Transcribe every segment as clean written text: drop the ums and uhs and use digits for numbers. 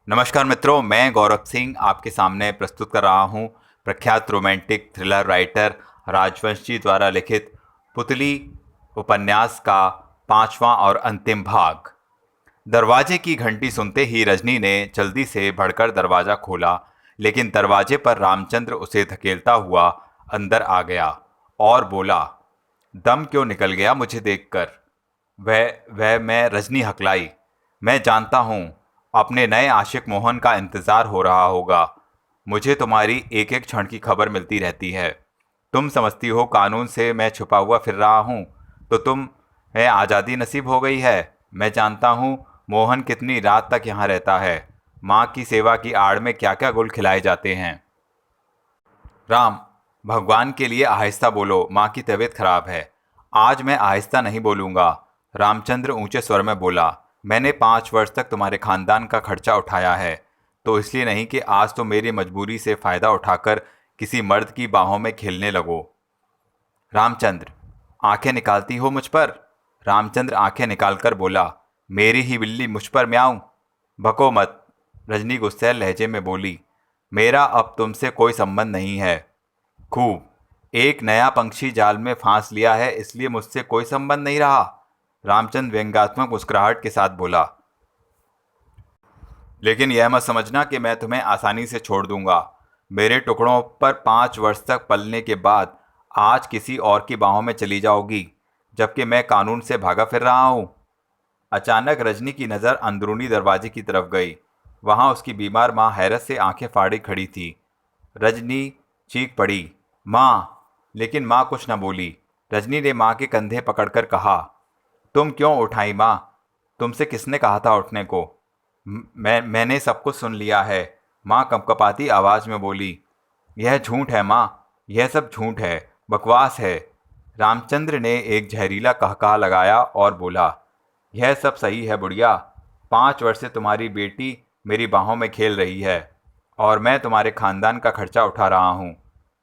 नमस्कार मित्रों, मैं गौरव सिंह आपके सामने प्रस्तुत कर रहा हूं प्रख्यात रोमांटिक थ्रिलर राइटर राजवंश जी द्वारा लिखित पुतली उपन्यास का 5वां और अंतिम भाग। दरवाजे की घंटी सुनते ही रजनी ने जल्दी से बढ़कर दरवाजा खोला, लेकिन दरवाजे पर रामचंद्र उसे धकेलता हुआ अंदर आ गया और बोला, दम क्यों निकल गया मुझे देखकर। वह मैं रजनी हकलाई। मैं जानता हूँ अपने नए आशिक मोहन का इंतज़ार हो रहा होगा। मुझे तुम्हारी एक एक क्षण की खबर मिलती रहती है। तुम समझती हो कानून से मैं छुपा हुआ फिर रहा हूँ, तो तुम्हें आज़ादी नसीब हो गई है। मैं जानता हूँ मोहन कितनी रात तक यहाँ रहता है। माँ की सेवा की आड़ में क्या क्या गुल खिलाए जाते हैं। राम, भगवान के लिए आहिस्ता बोलो, माँ की तबीयत खराब है। आज मैं आहिस्ता नहीं बोलूँगा, रामचंद्र ऊंचे स्वर में बोला। मैंने 5 वर्ष तक तुम्हारे खानदान का खर्चा उठाया है, तो इसलिए नहीं कि आज तो मेरी मजबूरी से फ़ायदा उठाकर किसी मर्द की बाहों में खेलने लगो। रामचंद्र, आंखें निकालती हो मुझ पर। रामचंद्र आंखें निकालकर बोला, मेरी ही बिल्ली मुझ पर म्याऊं। भको मत, रजनी गुस्सैल लहजे में बोली। मेरा अब तुमसे कोई संबंध नहीं है। खूब, एक नया पंछी जाल में फांस लिया है, इसलिए मुझसे कोई संबंध नहीं रहा। रामचंद्र व्यंग्यात्मक मुस्कुराहट के साथ बोला। लेकिन यह मत समझना कि मैं तुम्हें आसानी से छोड़ दूंगा। मेरे टुकड़ों पर 5 वर्ष तक पलने के बाद आज किसी और की बाहों में चली जाओगी, जबकि मैं कानून से भागा फिर रहा हूँ। अचानक रजनी की नज़र अंदरूनी दरवाजे की तरफ गई। वहां उसकी बीमार माँ हैरत से आंखें फाड़ी खड़ी थी। रजनी चीख पड़ी, माँ! लेकिन माँ कुछ न बोली। रजनी ने माँ के कंधे पकड़कर कहा, तुम क्यों उठाई माँ? तुमसे किसने कहा था उठने को? मैंने सब कुछ सुन लिया है, माँ कंपकपाती आवाज़ में बोली। यह झूठ है माँ, यह सब झूठ है, बकवास है। रामचंद्र ने एक जहरीला कहकहा लगाया और बोला, यह सब सही है बुढ़िया। 5 वर्ष से तुम्हारी बेटी मेरी बाहों में खेल रही है और मैं तुम्हारे खानदान का खर्चा उठा रहा हूँ,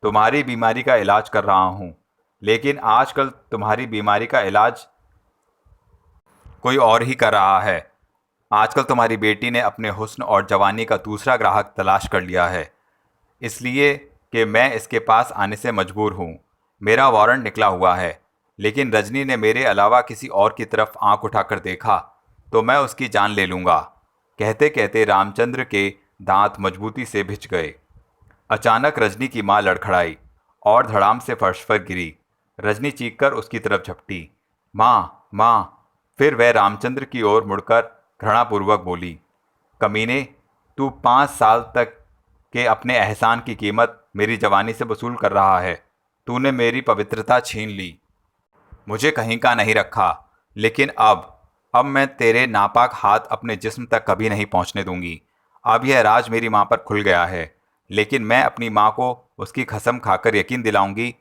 तुम्हारी बीमारी का इलाज कर रहा हूँ। लेकिन आजकल तुम्हारी बीमारी का इलाज कोई और ही कर रहा है। आजकल तुम्हारी बेटी ने अपने हुस्न और जवानी का दूसरा ग्राहक तलाश कर लिया है, इसलिए कि मैं इसके पास आने से मजबूर हूँ। मेरा वारंट निकला हुआ है, लेकिन रजनी ने मेरे अलावा किसी और की तरफ आंख उठाकर देखा तो मैं उसकी जान ले लूँगा। कहते कहते रामचंद्र के दांत मजबूती से भिंच गए। अचानक रजनी की माँ लड़खड़ाई और धड़ाम से फर्श पर गिरी। रजनी चीखकर उसकी तरफ झपटी, माँ माँ। फिर वह रामचंद्र की ओर मुड़कर घृणापूर्वक बोली, कमीने, तू 5 साल तक के अपने एहसान की कीमत मेरी जवानी से वसूल कर रहा है। तूने मेरी पवित्रता छीन ली, मुझे कहीं का नहीं रखा। लेकिन अब मैं तेरे नापाक हाथ अपने जिस्म तक कभी नहीं पहुंचने दूंगी। अब यह राज मेरी माँ पर खुल गया है, लेकिन मैं अपनी माँ को उसकी कसम खाकर यकीन दिलाऊंगी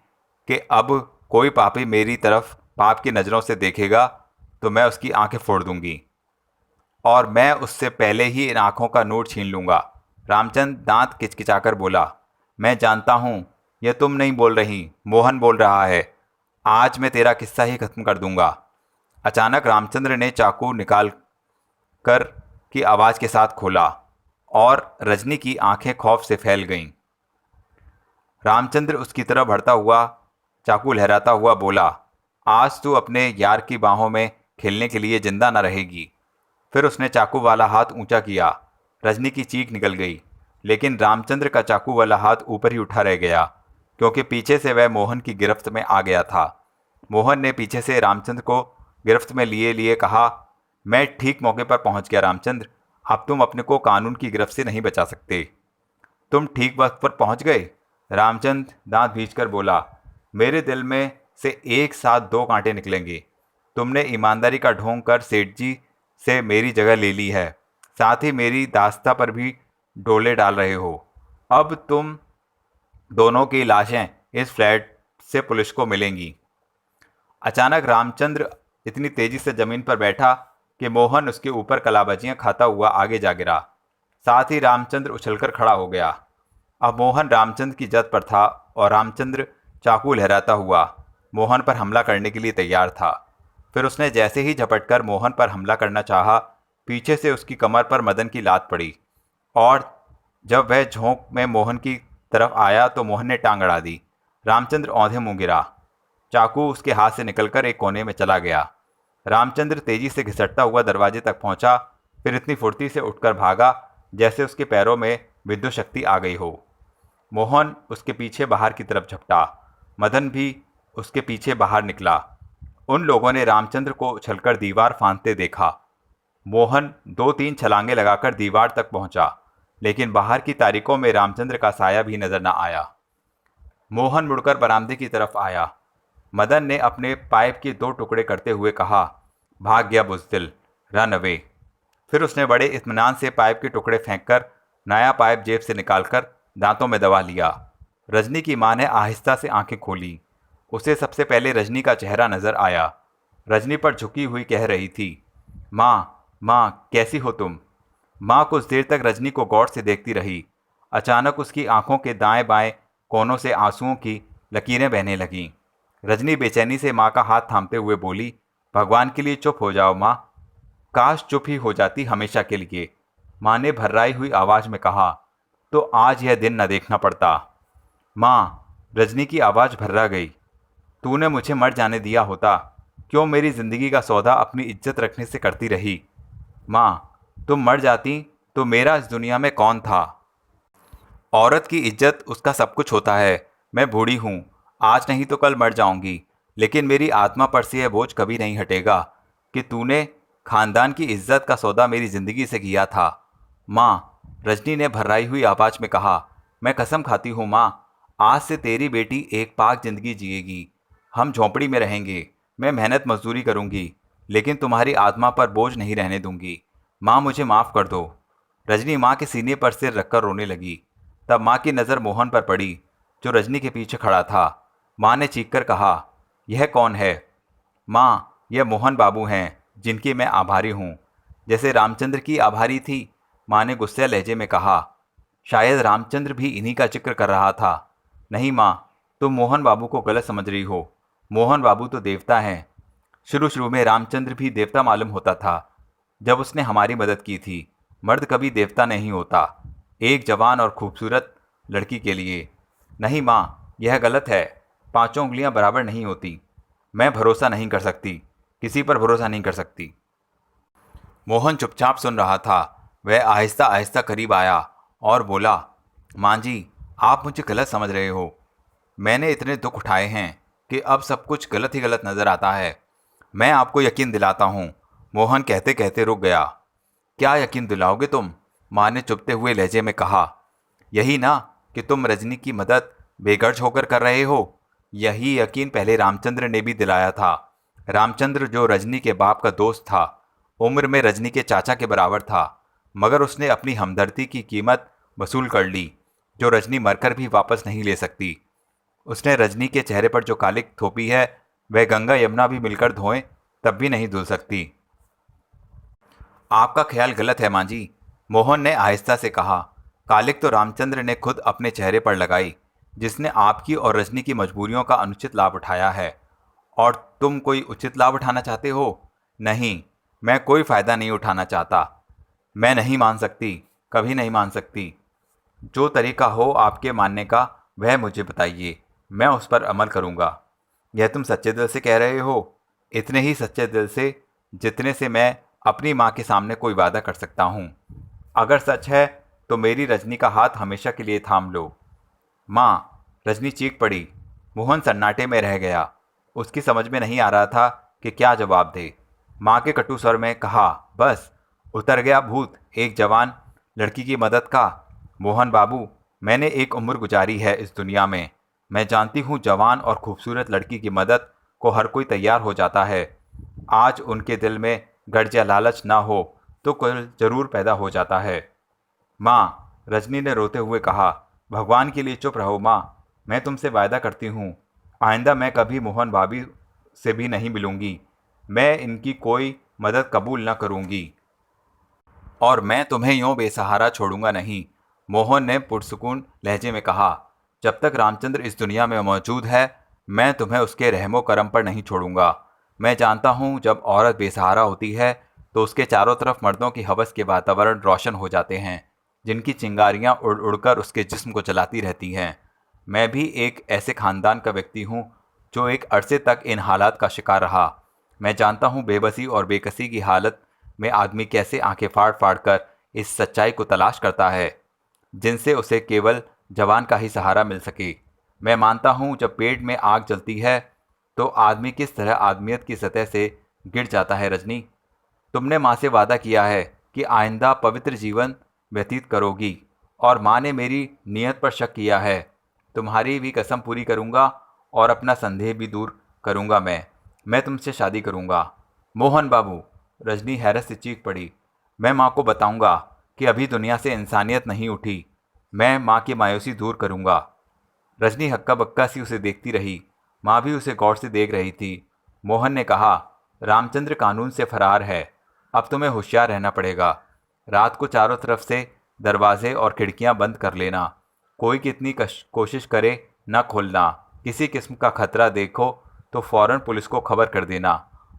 कि अब कोई पापी मेरी तरफ पाप की नज़रों से देखेगा तो मैं उसकी आंखें फोड़ दूंगी, और मैं उससे पहले ही इन आंखों का नूर छीन लूंगा। रामचंद्र दांत किचकिचाकर बोला, मैं जानता हूँ यह तुम नहीं बोल रही, मोहन बोल रहा है। आज मैं तेरा किस्सा ही खत्म कर दूंगा। अचानक रामचंद्र ने चाकू निकाल कर की आवाज़ के साथ खोला और रजनी की आंखें खौफ से फैल गईं। रामचंद्र उसकी तरफ बढ़ता हुआ चाकू लहराता हुआ बोला, आज तू अपने यार की बाहों में खेलने के लिए जिंदा न रहेगी। फिर उसने चाकू वाला हाथ ऊंचा किया। रजनी की चीख निकल गई, लेकिन रामचंद्र का चाकू वाला हाथ ऊपर ही उठा रह गया, क्योंकि पीछे से वह मोहन की गिरफ्त में आ गया था। मोहन ने पीछे से रामचंद्र को गिरफ्त में लिए लिए कहा, मैं ठीक मौके पर पहुंच गया रामचंद्र, अब तुम अपने को कानून की गिरफ्त से नहीं बचा सकते। तुम ठीक वक्त पर पहुंच गए, रामचंद्र दांत भींचकर बोला। मेरे दिल में से एक साथ 2 कांटे निकलेंगे। तुमने ईमानदारी का ढोंग कर सेठ जी से मेरी जगह ले ली है, साथ ही मेरी दास्ता पर भी डोले डाल रहे हो। अब तुम दोनों की लाशें इस फ्लैट से पुलिस को मिलेंगी। अचानक रामचंद्र इतनी तेजी से जमीन पर बैठा कि मोहन उसके ऊपर कलाबाजियां खाता हुआ आगे जा गिरा। साथ ही रामचंद्र उछलकर खड़ा हो गया। अब मोहन रामचंद्र की जद पर था और रामचंद्र चाकू लहराता हुआ मोहन पर हमला करने के लिए तैयार था। फिर उसने जैसे ही झपटकर मोहन पर हमला करना चाहा, पीछे से उसकी कमर पर मदन की लात पड़ी और जब वह झोंक में मोहन की तरफ आया तो मोहन ने टांग अड़ा दी। रामचंद्र औंधे मुंह गिरा। चाकू उसके हाथ से निकलकर एक कोने में चला गया। रामचंद्र तेजी से घिसटता हुआ दरवाजे तक पहुंचा, फिर इतनी फुर्ती से उठकर भागा जैसे उसके पैरों में विद्युत शक्ति आ गई हो। मोहन उसके पीछे बाहर की तरफ झपटा। मदन भी उसके पीछे बाहर निकला। उन लोगों ने रामचंद्र को उछलकर दीवार फांदते देखा। मोहन 2-3 छलांगे लगाकर दीवार तक पहुंचा, लेकिन बाहर की तारीकों में रामचंद्र का साया भी नजर न आया। मोहन मुड़कर बरामदे की तरफ आया। मदन ने अपने पाइप के 2 टुकड़े करते हुए कहा, भाग गया बुज़दिल, रन अवे। फिर उसने बड़े इत्मीनान से पाइप के टुकड़े फेंककर नया पाइप जेब से निकालकर दांतों में दबा लिया। रजनी की मां ने आहिस्ता से आंखें खोली। उसे सबसे पहले रजनी का चेहरा नजर आया। रजनी पर झुकी हुई कह रही थी, माँ माँ कैसी हो तुम। माँ कुछ देर तक रजनी को गौर से देखती रही। अचानक उसकी आंखों के दाएं बाएं कोनों से आंसुओं की लकीरें बहने लगीं। रजनी बेचैनी से माँ का हाथ थामते हुए बोली, भगवान के लिए चुप हो जाओ माँ। काश चुप ही हो जाती हमेशा के लिए। माँ ने भर्राई हुई आवाज में कहा, तो आज यह दिन न देखना पड़ता। माँ, रजनी की आवाज भर्रा गई। तूने मुझे मर जाने दिया होता, क्यों मेरी जिंदगी का सौदा अपनी इज्जत रखने से करती रही। माँ, तुम मर जाती तो मेरा इस दुनिया में कौन था। औरत की इज्जत उसका सब कुछ होता है। मैं बूढ़ी हूँ, आज नहीं तो कल मर जाऊंगी, लेकिन मेरी आत्मा पर से यह बोझ कभी नहीं हटेगा कि तूने खानदान की इज्जत का सौदा मेरी जिंदगी से किया था। माँ, रजनी ने भर्राई हुई आवाज में कहा, मैं कसम खाती हूँ माँ, आज से तेरी बेटी एक पाक जिंदगी जिएगी। हम झोंपड़ी में रहेंगे, मैं मेहनत मजदूरी करूंगी, लेकिन तुम्हारी आत्मा पर बोझ नहीं रहने दूंगी। माँ, मुझे माफ़ कर दो। रजनी माँ के सीने पर सिर रखकर रोने लगी। तब माँ की नज़र मोहन पर पड़ी, जो रजनी के पीछे खड़ा था। माँ ने चीखकर कहा, यह कौन है। माँ, यह मोहन बाबू हैं, जिनकी मैं आभारी हूँ, जैसे रामचंद्र की आभारी थी। माँ ने गुस्से लहजे में कहा, शायद रामचंद्र भी इन्हीं का जिक्र कर रहा था। नहीं माँ, तुम मोहन बाबू को गलत समझ रही हो। मोहन बाबू तो देवता हैं। शुरू शुरू में रामचंद्र भी देवता मालूम होता था, जब उसने हमारी मदद की थी। मर्द कभी देवता नहीं होता, एक जवान और खूबसूरत लड़की के लिए। नहीं माँ, यह गलत है। 5 उंगलियां बराबर नहीं होती। मैं भरोसा नहीं कर सकती, किसी पर भरोसा नहीं कर सकती। मोहन चुपचाप सुन रहा था। वह आहिस्ता आहिस्ता करीब आया और बोला, माँ जी, आप मुझे गलत समझ रहे हो। मैंने इतने दुख उठाए हैं कि अब सब कुछ गलत ही गलत नजर आता है। मैं आपको यकीन दिलाता हूँ। मोहन कहते कहते रुक गया। क्या यकीन दिलाओगे तुम। माँ ने चुपते हुए लहजे में कहा, यही ना कि तुम रजनी की मदद बेगर्ज होकर कर रहे हो। यही यकीन पहले रामचंद्र ने भी दिलाया था। रामचंद्र जो रजनी के बाप का दोस्त था, उम्र में रजनी के चाचा के बराबर था, मगर उसने अपनी हमदर्दी की कीमत वसूल कर ली, जो रजनी मरकर भी वापस नहीं ले सकती। उसने रजनी के चेहरे पर जो कालिक थोपी है, वह गंगा यमुना भी मिलकर धोएं तब भी नहीं धुल सकती। आपका ख्याल गलत है माँ जी, मोहन ने आहिस्ता से कहा। कालिक तो रामचंद्र ने खुद अपने चेहरे पर लगाई, जिसने आपकी और रजनी की मजबूरियों का अनुचित लाभ उठाया है। और तुम कोई उचित लाभ उठाना चाहते हो। नहीं, मैं कोई फायदा नहीं उठाना चाहता। मैं नहीं मान सकती, कभी नहीं मान सकती। जो तरीका हो आपके मानने का वह मुझे बताइए, मैं उस पर अमल करूंगा। यह तुम सच्चे दिल से कह रहे हो। इतने ही सच्चे दिल से जितने से मैं अपनी माँ के सामने कोई वादा कर सकता हूँ। अगर सच है तो मेरी रजनी का हाथ हमेशा के लिए थाम लो। माँ, रजनी चीख पड़ी। मोहन सन्नाटे में रह गया। उसकी समझ में नहीं आ रहा था कि क्या जवाब दे। माँ के कटु स्वर में कहा, बस उतर गया भूत एक जवान लड़की की मदद का। मोहन बाबू, मैंने एक उम्र गुजारी है इस दुनिया में। मैं जानती हूँ जवान और खूबसूरत लड़की की मदद को हर कोई तैयार हो जाता है। आज उनके दिल में गर्ज या लालच ना हो तो कल जरूर पैदा हो जाता है। माँ, रजनी ने रोते हुए कहा, भगवान के लिए चुप रहो माँ। मैं तुमसे वायदा करती हूँ, आइंदा मैं कभी मोहन भाभी से भी नहीं मिलूंगी। मैं इनकी कोई मदद कबूल न करूंगी और मैं तुम्हें यूं बेसहारा छोड़ूंगा नहीं। मोहन ने पुरसुकून लहजे में कहा, जब तक रामचंद्र इस दुनिया में मौजूद है, मैं तुम्हें उसके रहमो करम पर नहीं छोड़ूंगा। मैं जानता हूँ जब औरत बेसहारा होती है तो उसके चारों तरफ मर्दों की हवस के वातावरण रोशन हो जाते हैं। जिनकी चिंगारियां उड़ उड़कर उसके जिस्म को जलाती रहती हैं। मैं भी एक ऐसे खानदान का व्यक्ति हूँ जो एक अरसे तक इन हालात का शिकार रहा। मैं जानता हूँ बेबसी और बेकसी की हालत में आदमी कैसे आंखें फाड़ फाड़ कर इस सच्चाई को तलाश करता है जिनसे उसे केवल जवान का ही सहारा मिल सके। मैं मानता हूँ जब पेट में आग जलती है तो आदमी किस तरह आदमियत की सतह से गिर जाता है। रजनी, तुमने माँ से वादा किया है कि आइंदा पवित्र जीवन व्यतीत करोगी, और माँ ने मेरी नीयत पर शक किया है। तुम्हारी भी कसम पूरी करूँगा और अपना संदेह भी दूर करूँगा। मैं तुमसे शादी करूँगा। मोहन बाबू, रजनी हैरत से चीख पड़ी। मैं माँ को बताऊँगा कि अभी दुनिया से इंसानियत नहीं उठी। मैं माँ की मायूसी दूर करूँगा। रजनी हक्का बक्का सी उसे देखती रही। माँ भी उसे गौर से देख रही थी। मोहन ने कहा, रामचंद्र कानून से फरार है। अब तुम्हें होशियार रहना पड़ेगा। रात को चारों तरफ से दरवाजे और खिड़कियां बंद कर लेना। कोई कितनी कोशिश करे न खोलना। किसी किस्म का खतरा देखो तो फौरन पुलिस को खबर कर देना,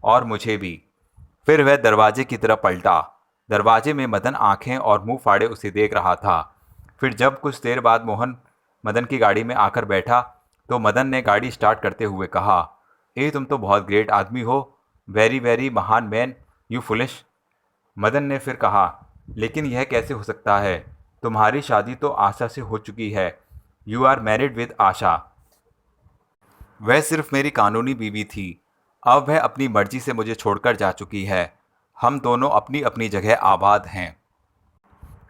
और मुझे भी। फिर वह दरवाजे की तरफ पलटा। दरवाजे में मदन आंखें और मुंह फाड़े उसे देख रहा था। फिर जब कुछ देर बाद मोहन मदन की गाड़ी में आकर बैठा तो मदन ने गाड़ी स्टार्ट करते हुए कहा, ए तुम तो बहुत ग्रेट आदमी हो। वेरी वेरी महान मैन, यू फुलिश। मदन ने फिर कहा, लेकिन यह कैसे हो सकता है? तुम्हारी शादी तो आशा से हो चुकी है। यू आर मैरिड विद आशा। वह सिर्फ मेरी कानूनी बीवी थी। अब वह अपनी मर्जी से मुझे छोड़कर जा चुकी है। हम दोनों अपनी अपनी जगह आबाद हैं।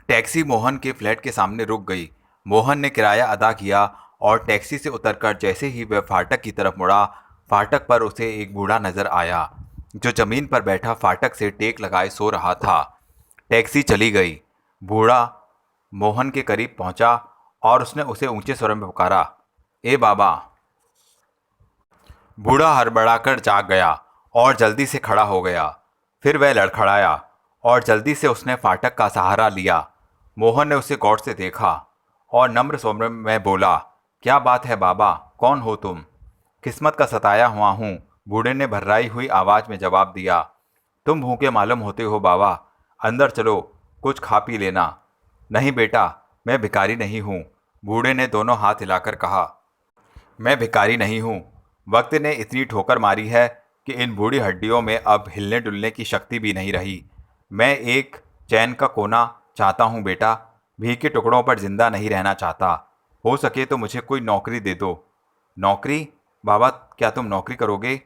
टैक्सी मोहन के फ्लैट के सामने रुक गई। मोहन ने किराया अदा किया और टैक्सी से उतरकर जैसे ही वह फाटक की तरफ मुड़ा, फाटक पर उसे एक बूढ़ा नजर आया जो जमीन पर बैठा फाटक से टेक लगाए सो रहा था। टैक्सी चली गई। बूढ़ा मोहन के करीब पहुंचा और उसने उसे ऊंचे स्वर में पुकारा, ए बाबा। बूढ़ा हड़बड़ाकर जाग गया और जल्दी से खड़ा हो गया। फिर वह लड़खड़ाया और जल्दी से उसने फाटक का सहारा लिया। मोहन ने उसे गौर से देखा और नम्र स्वर में बोला, क्या बात है बाबा, कौन हो तुम? किस्मत का सताया हुआ हूँ, बूढ़े ने भर्राई हुई आवाज में जवाब दिया। तुम भूखे मालूम होते हो बाबा, अंदर चलो, कुछ खा पी लेना। नहीं बेटा, मैं भिखारी नहीं हूँ, बूढ़े ने दोनों हाथ हिलाकर कहा। मैं भिखारी नहीं हूँ। वक्त ने इतनी ठोकर मारी है कि इन बूढ़ी हड्डियों में अब हिलने डुलने की शक्ति भी नहीं रही। मैं एक चैन का कोना चाहता हूँ बेटा, भीख के टुकड़ों पर जिंदा नहीं रहना चाहता। हो सके तो मुझे कोई नौकरी दे दो। नौकरी? बाबा, क्या तुम नौकरी करोगे?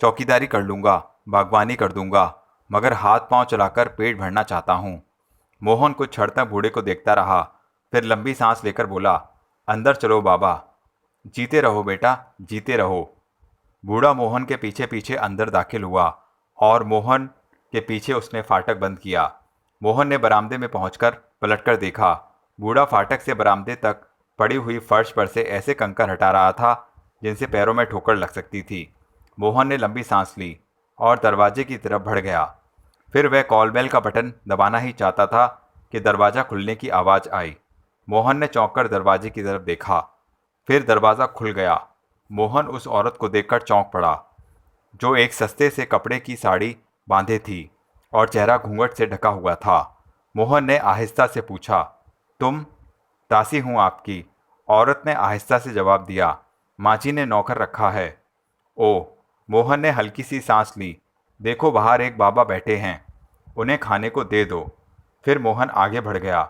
चौकीदारी कर लूँगा, बागवानी कर दूंगा, मगर हाथ पांव चलाकर पेट भरना चाहता हूँ। मोहन कुछ क्षण तक बूढ़े को देखता रहा, फिर लंबी सांस लेकर बोला, अंदर चलो बाबा। जीते रहो बेटा, जीते रहो। बूढ़ा मोहन के पीछे पीछे अंदर दाखिल हुआ और मोहन के पीछे उसने फाटक बंद किया। मोहन ने बरामदे में पहुंचकर पलटकर देखा। बूढ़ा फाटक से बरामदे तक पड़ी हुई फर्श पर से ऐसे कंकर हटा रहा था जिनसे पैरों में ठोकर लग सकती थी। मोहन ने लंबी सांस ली और दरवाजे की तरफ बढ़ गया। फिर वह कॉल बेल का बटन दबाना ही चाहता था कि दरवाज़ा खुलने की आवाज़ आई। मोहन ने चौंक कर दरवाजे की तरफ देखा। फिर दरवाज़ा खुल गया। मोहन उस औरत को देखकर चौंक पड़ा जो एक सस्ते से कपड़े की साड़ी बांधे थी और चेहरा घूंघट से ढका हुआ था। मोहन ने आहिस्ता से पूछा, तुम? दासी हूँ आपकी, औरत ने आहिस्ता से जवाब दिया। माँ जी ने नौकर रखा है। ओह, मोहन ने हल्की सी सांस ली। देखो, बाहर एक बाबा बैठे हैं, उन्हें खाने को दे दो। फिर मोहन आगे बढ़ गया।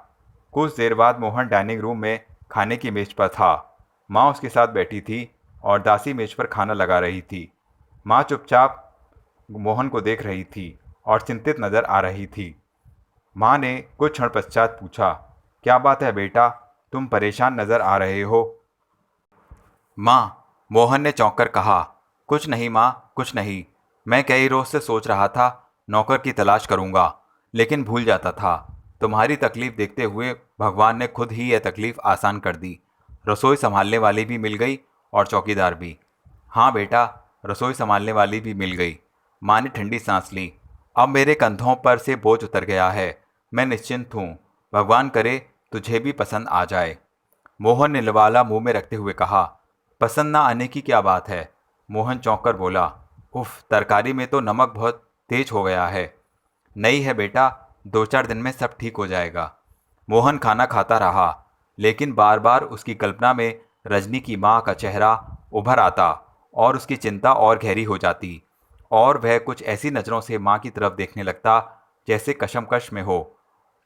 कुछ देर बाद मोहन डाइनिंग रूम में खाने की मेज पर था। माँ उसके साथ बैठी थी और दासी मेज पर खाना लगा रही थी। माँ चुपचाप मोहन को देख रही थी और चिंतित नजर आ रही थी। माँ ने कुछ क्षण पश्चात पूछा, क्या बात है बेटा, तुम परेशान नजर आ रहे हो? माँ, मोहन ने चौंक कर कहा, कुछ नहीं माँ, कुछ नहीं। मैं कई रोज से सोच रहा था नौकर की तलाश करूँगा, लेकिन भूल जाता था। तुम्हारी तकलीफ देखते हुए भगवान ने खुद ही यह तकलीफ आसान कर दी। रसोई संभालने वाली भी मिल गई और चौकीदार भी। हाँ बेटा, रसोई संभालने वाली भी मिल गई। माँ ने ठंडी सांस ली। अब मेरे कंधों पर से बोझ उतर गया है। मैं निश्चिंत हूँ। भगवान करे तुझे भी पसंद आ जाए। मोहन ने लवाला मुंह में रखते हुए कहा, पसंद ना आने की क्या बात है? मोहन चौंक कर बोला, उफ, तरकारी में तो नमक बहुत तेज हो गया है। नहीं है बेटा, 2-4 दिन में सब ठीक हो जाएगा। मोहन खाना खाता रहा, लेकिन बार बार उसकी कल्पना में रजनी की माँ का चेहरा उभर आता और उसकी चिंता और गहरी हो जाती, और वह कुछ ऐसी नज़रों से माँ की तरफ देखने लगता जैसे कशमकश में हो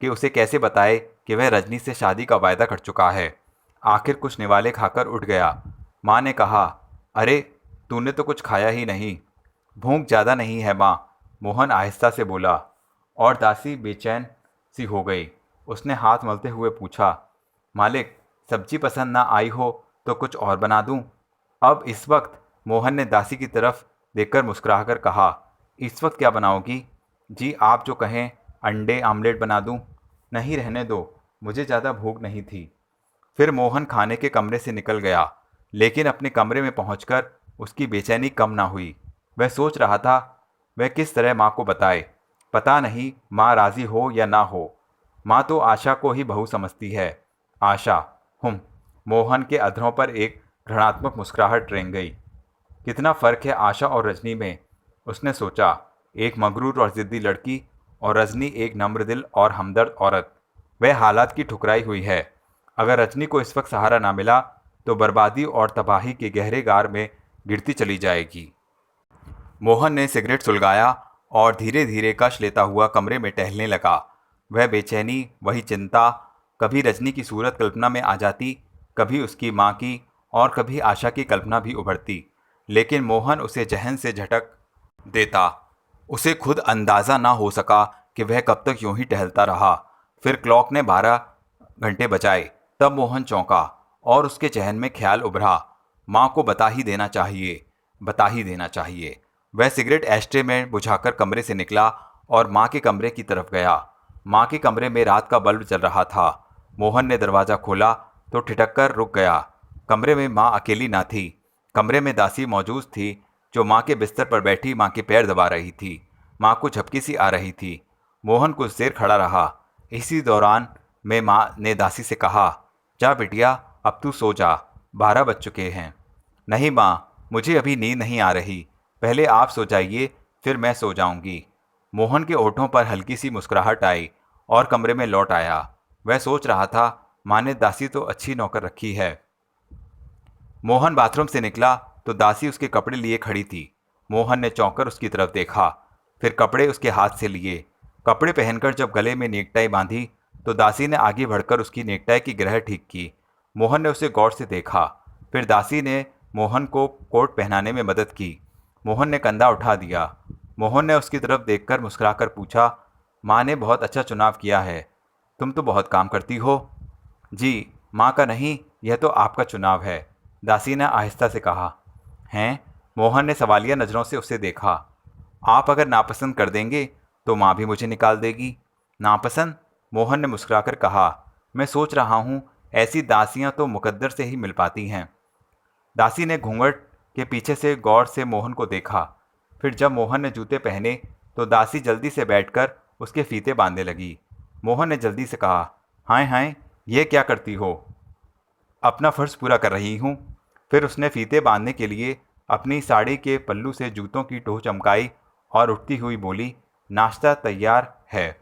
कि उसे कैसे बताए कि वह रजनी से शादी का वायदा कर चुका है। आखिर कुछ निवाले खाकर उठ गया। माँ ने कहा, अरे तूने तो कुछ खाया ही नहीं। भूख ज़्यादा नहीं है माँ, मोहन आहिस्ता से बोला। और दासी बेचैन सी हो गई। उसने हाथ मलते हुए पूछा, मालिक सब्जी पसंद ना आई हो तो कुछ और बना दूं? अब इस वक्त मोहन ने दासी की तरफ देखकर मुस्कुराकर कहा, इस वक्त क्या बनाओगी? जी आप जो कहें, अंडे आमलेट बना दूं? नहीं रहने दो, मुझे ज़्यादा भूख नहीं थी। फिर मोहन खाने के कमरे से निकल गया, लेकिन अपने कमरे में पहुंचकर उसकी बेचैनी कम ना हुई। वह सोच रहा था वह किस तरह माँ को बताए। पता नहीं माँ राजी हो या ना हो। माँ तो आशा को ही बहू समझती है। आशा, मोहन के अधरों पर एक घृणात्मक मुस्कुराहट रेंग गई। कितना फर्क है आशा और रजनी में, उसने सोचा। एक मगरूर और जिद्दी लड़की और रजनी एक नम्र दिल और हमदर्द औरत। वह हालात की ठुकराई हुई है। अगर रजनी को इस वक्त सहारा ना मिला तो बर्बादी और तबाही के गहरे गार में गिरती चली जाएगी। मोहन ने सिगरेट सुलगाया और धीरे धीरे कश लेता हुआ कमरे में टहलने लगा। वह बेचैनी, वही चिंता, कभी रजनी की सूरत कल्पना में आ जाती, कभी उसकी माँ की और कभी आशा की कल्पना भी उभरती, लेकिन मोहन उसे जहन से झटक देता। उसे खुद अंदाज़ा ना हो सका कि वह कब तक यूं ही टहलता रहा। फिर क्लॉक ने 12 घंटे बजाए, तब मोहन चौंका और उसके जहन में ख्याल उभरा, माँ को बता ही देना चाहिए, बता ही देना चाहिए। वह सिगरेट एस्ट्रे में बुझाकर कमरे से निकला और माँ के कमरे की तरफ गया। माँ के कमरे में रात का बल्ब जल रहा था। मोहन ने दरवाज़ा खोला तो ठिठक कर रुक गया। कमरे में माँ अकेली ना थी। कमरे में दासी मौजूद थी, जो माँ के बिस्तर पर बैठी माँ के पैर दबा रही थी। माँ को झपकी सी आ रही थी। मोहन कुछ देर खड़ा रहा। इसी दौरान में माँ ने दासी से कहा, जा बिटिया, अब तू सो जा, 12 बज चुके हैं। नहीं माँ, मुझे अभी नींद नहीं आ रही, पहले आप सो जाइए, फिर मैं सो जाऊंगी। मोहन के ओठों पर हल्की सी मुस्कुराहट आई और कमरे में लौट आया। वह सोच रहा था, माँ ने दासी तो अच्छी नौकर रखी है। मोहन बाथरूम से निकला तो दासी उसके कपड़े लिए खड़ी थी। मोहन ने चौंक कर उसकी तरफ देखा, फिर कपड़े उसके हाथ से लिए। कपड़े पहनकर जब गले में नेकटाई बांधी तो दासी ने आगे बढ़कर उसकी नेकटाई की ग्रह ठीक की। मोहन ने उसे गौर से देखा। फिर दासी ने मोहन को कोट पहनाने में मदद की। मोहन ने कंधा उठा दिया। मोहन ने उसकी तरफ देखकर मुस्कुराकर पूछा, माँ ने बहुत अच्छा चुनाव किया है, तुम तो बहुत काम करती हो। जी, माँ का नहीं, यह तो आपका चुनाव है, दासी ने आहिस्ता से कहा। हैं? मोहन ने सवालिया नज़रों से उसे देखा। आप अगर नापसंद कर देंगे तो माँ भी मुझे निकाल देगी। नापसंद? मोहन ने मुस्कुराकर कहा, मैं सोच रहा हूँ ऐसी दासियाँ तो मुकद्दर से ही मिल पाती हैं। दासी ने घूंघट के पीछे से गौर से मोहन को देखा। फिर जब मोहन ने जूते पहने तो दासी जल्दी से बैठकर उसके फीते बांधने लगी। मोहन ने जल्दी से कहा, हाय हाय, ये क्या करती हो? अपना फ़र्ज़ पूरा कर रही हूँ। फिर उसने फीते बांधने के लिए अपनी साड़ी के पल्लू से जूतों की टोह चमकाई और उठती हुई बोली, नाश्ता तैयार है।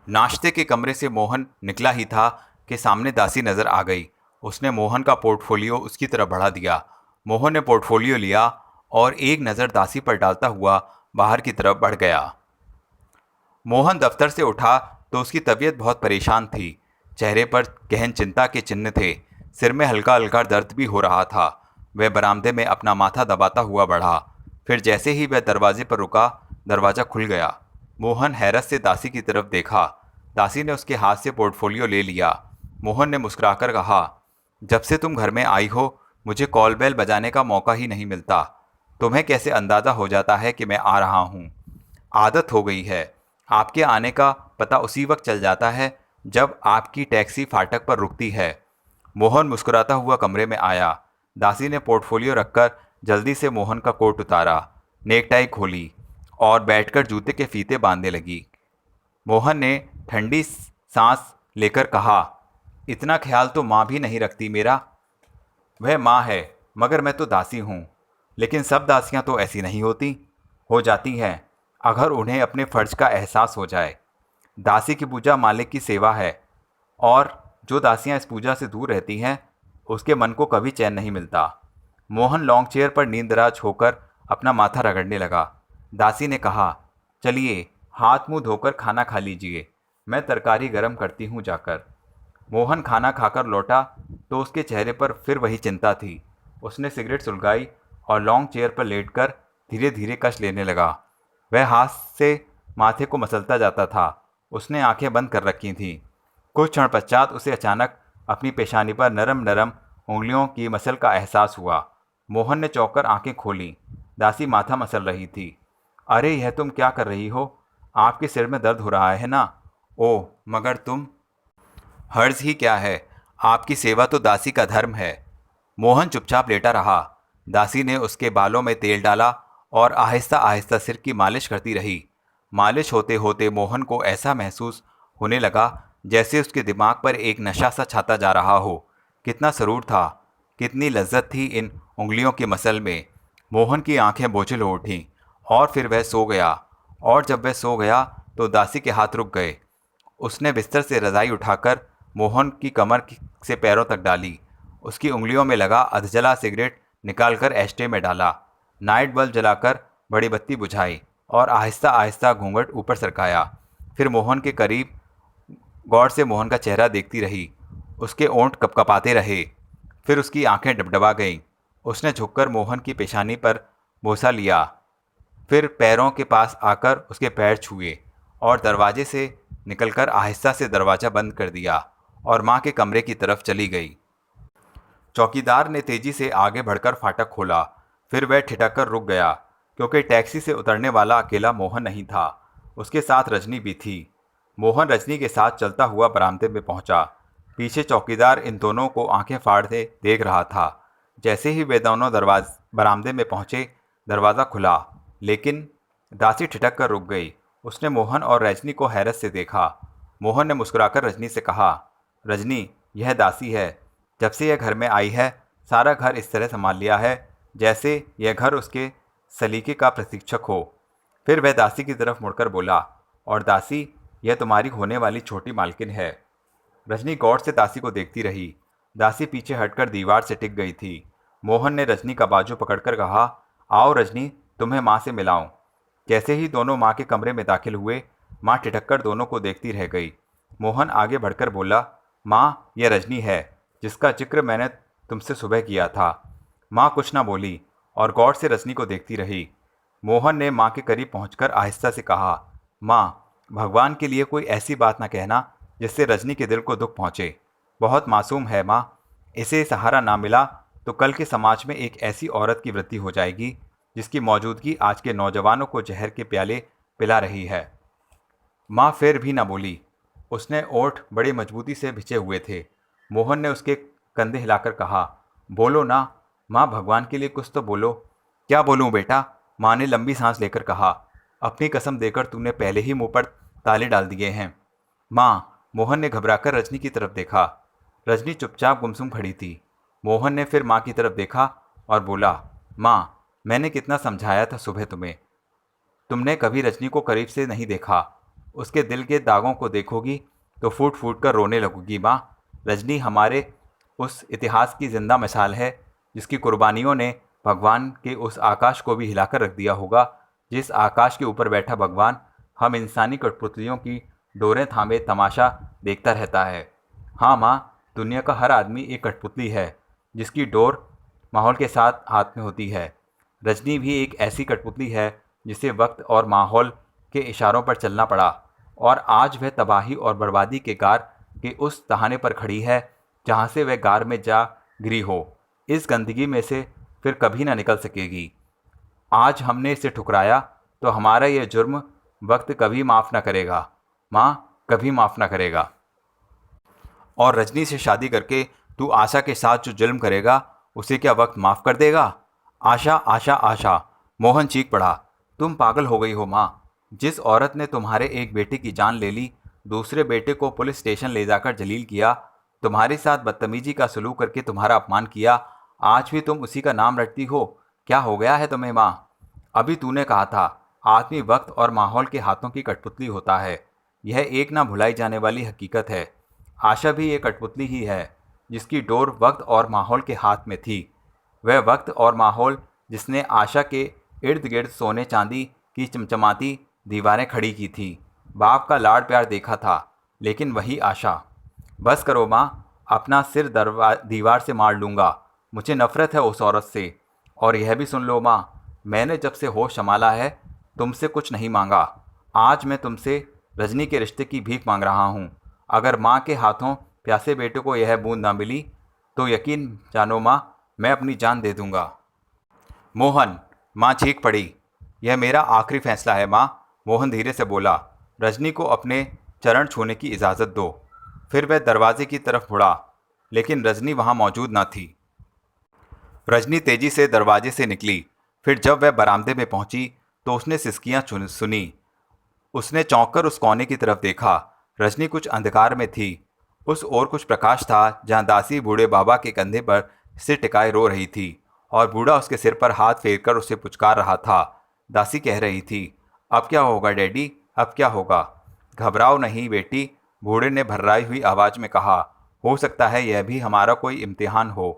नाश्ते के कमरे से मोहन निकला ही था कि सामने दासी नज़र आ गई। उसने मोहन का पोर्टफोलियो उसकी तरफ बढ़ा दिया। मोहन ने पोर्टफोलियो लिया और एक नज़र दासी पर डालता हुआ बाहर की तरफ बढ़ गया। मोहन दफ्तर से उठा तो उसकी तबीयत बहुत परेशान थी। चेहरे पर गहन चिंता के चिन्ह थे। सिर में हल्का हल्का दर्द भी हो रहा था। वह बरामदे में अपना माथा दबाता हुआ बढ़ा। फिर जैसे ही वह दरवाजे पर रुका, दरवाज़ा खुल गया। मोहन हैरत से दासी की तरफ देखा। दासी ने उसके हाथ से पोर्टफोलियो ले लिया। मोहन ने मुस्कुराकर कहा, जब से तुम घर में आई हो मुझे कॉल बेल बजाने का मौका ही नहीं मिलता। तुम्हें कैसे अंदाज़ा हो जाता है कि मैं आ रहा हूँ? आदत हो गई है। आपके आने का पता उसी वक्त चल जाता है जब आपकी टैक्सी फाटक पर रुकती है। मोहन मुस्कुराता हुआ कमरे में आया। दासी ने पोर्टफोलियो रखकर जल्दी से मोहन का कोट उतारा, नेकटाई खोली और बैठकर जूते के फीते बांधने लगी। मोहन ने ठंडी सांस लेकर कहा, इतना ख्याल तो माँ भी नहीं रखती मेरा। वह माँ है मगर मैं तो दासी हूँ। लेकिन सब दासियाँ तो ऐसी नहीं होती, हो जाती हैं अगर उन्हें अपने फ़र्ज का एहसास हो जाए। दासी की पूजा मालिक की सेवा है। और जो दासियां इस पूजा से दूर रहती हैं उसके मन को कभी चैन नहीं मिलता। मोहन लॉन्ग चेयर पर नींदराज होकर अपना माथा रगड़ने लगा। दासी ने कहा, चलिए हाथ मुंह धोकर खाना खा लीजिए, मैं तरकारी गर्म करती हूँ जाकर। मोहन खाना खाकर लौटा तो उसके चेहरे पर फिर वही चिंता थी। उसने सिगरेट सुलगाई और लॉन्ग चेयर पर लेटकर धीरे धीरे कश लेने लगा। वह हाथ से माथे को मसलता जाता था। उसने आंखें बंद कर रखी थीं। कुछ क्षण पश्चात उसे अचानक अपनी पेशानी पर नरम नरम उंगलियों की मसल का एहसास हुआ। मोहन ने चौंक कर आंखें खोलीं। दासी माथा मसल रही थी। अरे यह तुम क्या कर रही हो? आपके सिर में दर्द हो रहा है ना? ओह मगर तुम। हर्ज ही क्या है, आपकी सेवा तो दासी का धर्म है। मोहन चुपचाप लेटा रहा। दासी ने उसके बालों में तेल डाला और आहिस्ता आहिस्ता सिर की मालिश करती रही। मालिश होते होते मोहन को ऐसा महसूस होने लगा जैसे उसके दिमाग पर एक नशा सा छाता जा रहा हो। कितना सरूर था, कितनी लज्जत थी इन उंगलियों की मसल में। मोहन की आंखें बोझिल हो उठीं और फिर वह सो गया। और जब वह सो गया तो दासी के हाथ रुक गए। उसने बिस्तर से रजाई उठाकर मोहन की कमर से पैरों तक डाली। उसकी उंगलियों में लगा अधजला सिगरेट निकालकर एस्ट्रे में डाला। नाइट बल्ब जलाकर बड़ी बत्ती बुझाई और आहिस्ता आहिस्ता घूंघट ऊपर सरकाया। फिर मोहन के करीब गौर से मोहन का चेहरा देखती रही। उसके ओंठ कपकपाते रहे। फिर उसकी आंखें डबडबा गईं। उसने झुककर मोहन की पेशानी पर बोसा लिया। फिर पैरों के पास आकर उसके पैर छुए और दरवाजे से निकलकर आहिस्ता से दरवाज़ा बंद कर दिया और माँ के कमरे की तरफ चली गई। चौकीदार ने तेजी से आगे बढ़कर फाटक खोला। फिर वह ठिठक कर रुक गया क्योंकि टैक्सी से उतरने वाला अकेला मोहन नहीं था, उसके साथ रजनी भी थी। मोहन रजनी के साथ चलता हुआ बरामदे में पहुंचा। पीछे चौकीदार इन दोनों को आंखें फाड़ते देख रहा था। जैसे ही वे दोनों बरामदे में पहुंचे, दरवाज़ा खुला, लेकिन दासी ठिठक कर रुक गई। उसने मोहन और रजनी को हैरत से देखा। मोहन ने मुस्कुराकर रजनी से कहा, रजनी, यह दासी है। जब से यह घर में आई है सारा घर इस तरह संभाल लिया है जैसे यह घर उसके सलीके का प्रशिक्षक हो। फिर वह दासी की तरफ मुड़कर बोला, और दासी, यह तुम्हारी होने वाली छोटी मालकिन है। रजनी गौर से दासी को देखती रही। दासी पीछे हटकर दीवार से टिक गई थी। मोहन ने रजनी का बाजू पकड़कर कहा, आओ रजनी, तुम्हें माँ से मिलाऊं। जैसे ही दोनों माँ के कमरे में दाखिल हुए, माँ ठिठक्कर दोनों को देखती रह गई। मोहन आगे बढ़कर बोला, माँ, यह रजनी है जिसका जिक्र मैंने तुमसे सुबह किया था। माँ कुछ ना बोली और गौर से रजनी को देखती रही। मोहन ने माँ के करीब पहुंचकर आहिस्ता से कहा, माँ, भगवान के लिए कोई ऐसी बात ना कहना जिससे रजनी के दिल को दुख पहुंचे। बहुत मासूम है माँ, इसे सहारा ना मिला तो कल के समाज में एक ऐसी औरत की वृद्धि हो जाएगी जिसकी मौजूदगी आज के नौजवानों को जहर के प्याले पिला रही है। माँ फिर भी ना बोली। उसने ओठ बड़ी मजबूती से भिंचे हुए थे। मोहन ने उसके कंधे हिलाकर कहा, बोलो ना माँ, भगवान के लिए कुछ तो बोलो। क्या बोलूँ बेटा? माँ ने लंबी सांस लेकर कहा, अपनी कसम देकर तूने पहले ही मुंह पर ताले डाल दिए हैं। माँ, मोहन ने घबराकर रजनी की तरफ देखा। रजनी चुपचाप गुमसुम खड़ी थी। मोहन ने फिर माँ की तरफ देखा और बोला, माँ, मैंने कितना समझाया था सुबह तुम्हें। तुमने कभी रजनी को करीब से नहीं देखा। उसके दिल के दागों को देखोगी तो फूट फूट कर रोने लगोगी। माँ, रजनी हमारे उस इतिहास की जिंदा मिसाल है जिसकी कुर्बानियों ने भगवान के उस आकाश को भी हिलाकर रख दिया होगा जिस आकाश के ऊपर बैठा भगवान हम इंसानी कठपुतलियों की डोरें थामे तमाशा देखता रहता है। हाँ माँ, दुनिया का हर आदमी एक कठपुतली है जिसकी डोर माहौल के साथ हाथ में होती है। रजनी भी एक ऐसी कठपुतली है जिसे वक्त और माहौल के इशारों पर चलना पड़ा और आज वह तबाही और बर्बादी के गार के उस तहाने पर खड़ी है जहाँ से वह गार में जा गिरी हो। इस गंदगी में से फिर कभी ना निकल सकेगी। आज हमने इसे ठुकराया तो हमारा यह जुर्म वक्त कभी माफ़ ना करेगा। माँ, कभी माफ़ ना करेगा। और रजनी से शादी करके तू आशा के साथ जो जुल्म करेगा उसे क्या वक्त माफ़ कर देगा? आशा, आशा, आशा, मोहन चीख पड़ा। तुम पागल हो गई हो माँ। जिस औरत ने तुम्हारे एक बेटे की जान ले ली, दूसरे बेटे को पुलिस स्टेशन ले जाकर जलील किया, तुम्हारे साथ बदतमीजी का सलूक करके तुम्हारा अपमान किया, आज भी तुम उसी का नाम रटती हो। क्या हो गया है तुम्हें माँ? अभी तूने कहा था आदमी वक्त और माहौल के हाथों की कठपुतली होता है। यह एक ना भुलाई जाने वाली हकीकत है। आशा भी एक कठपुतली ही है जिसकी डोर वक्त और माहौल के हाथ में थी। वह वक्त और माहौल जिसने आशा के इर्द गिर्द सोने चांदी की चमचमाती दीवारें खड़ी की थी। बाप का लाड़ प्यार देखा था, लेकिन वही आशा। बस करो माँ, अपना सिर दीवार से मार लूँगा। मुझे नफ़रत है उस औरत से। और यह भी सुन लो माँ, मैंने जब से होश संभाला है तुमसे कुछ नहीं मांगा। आज मैं तुमसे रजनी के रिश्ते की भीख मांग रहा हूँ। अगर माँ के हाथों प्यासे बेटे को यह बूंद ना मिली तो यकीन जानो माँ, मैं अपनी जान दे दूँगा। मोहन, माँ चीख पड़ी। यह मेरा आखिरी फैसला है माँ, मोहन धीरे से बोला। रजनी को अपने चरण छूने की इजाज़त दो। फिर वह दरवाजे की तरफ मुड़ा, लेकिन रजनी वहाँ मौजूद न थी। रजनी तेजी से दरवाजे से निकली। फिर जब वह बरामदे में पहुंची तो उसने सिसकियां सुनी। उसने चौंक कर उस कोने की तरफ देखा। रजनी कुछ अंधकार में थी। उस ओर कुछ प्रकाश था जहां दासी बूढ़े बाबा के कंधे पर सिर टिकाए रो रही थी और बूढ़ा उसके सिर पर हाथ फेरकर उसे पुचकार रहा था। दासी कह रही थी, अब क्या होगा डैडी, अब क्या होगा? घबराओ नहीं बेटी, बूढ़े ने भर्राई हुई आवाज में कहा। हो सकता है यह भी हमारा कोई इम्तिहान हो।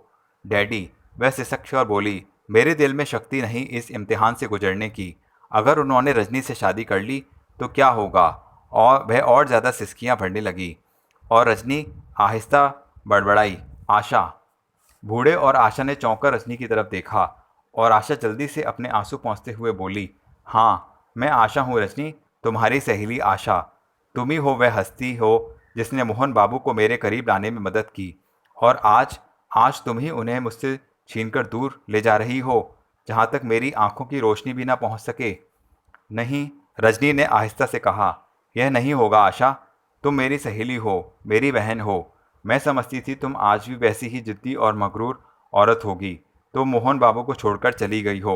डैडी, वह सिसक और बोली, मेरे दिल में शक्ति नहीं इस इम्तिहान से गुजरने की। अगर उन्होंने रजनी से शादी कर ली तो क्या होगा? और वह और ज़्यादा सिसकियां भरने लगी और रजनी आहिस्ता बड़बड़ाई, आशा। बूढ़े और आशा ने चौंक कर रजनी की तरफ देखा और आशा जल्दी से अपने आंसू पोंछते हुए बोली, हाँ, मैं आशा हूँ रजनी, तुम्हारी सहेली आशा। तुम ही हो वह हस्ती हो जिसने मोहन बाबू को मेरे करीब लाने में मदद की, और आज तुम ही उन्हें मुझसे छीनकर दूर ले जा रही हो, जहाँ तक मेरी आंखों की रोशनी भी ना पहुँच सके। नहीं, रजनी ने आहिस्ता से कहा, यह नहीं होगा आशा। तुम मेरी सहेली हो, मेरी बहन हो। मैं समझती थी तुम आज भी वैसी ही जिद्दी और मगरूर औरत होगी। तुम मोहन बाबू को छोड़कर चली गई हो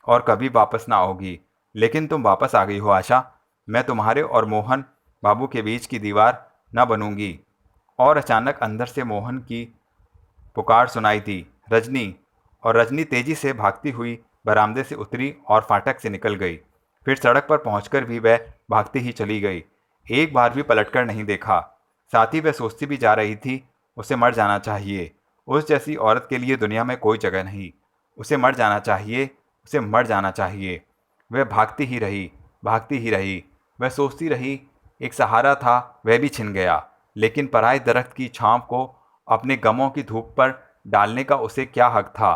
और कभी वापस ना आओगी, लेकिन तुम वापस आ गई हो आशा। मैं तुम्हारे और मोहन बाबू के बीच की दीवार न बनूंगी। और अचानक अंदर से मोहन की पुकार सुनाई दी, रजनी। और रजनी तेजी से भागती हुई बरामदे से उतरी और फाटक से निकल गई। फिर सड़क पर पहुंचकर भी वह भागती ही चली गई, एक बार भी पलटकर नहीं देखा। साथ ही वह सोचती भी जा रही थी, उसे मर जाना चाहिए। उस जैसी औरत के लिए दुनिया में कोई जगह नहीं। उसे मर जाना चाहिए, उसे मर जाना चाहिए। वह भागती ही रही, भागती ही रही। वह सोचती रही, एक सहारा था, वह भी छिन गया। लेकिन पराए दरख्त की छांव को अपने गमों की धूप पर डालने का उसे क्या हक था?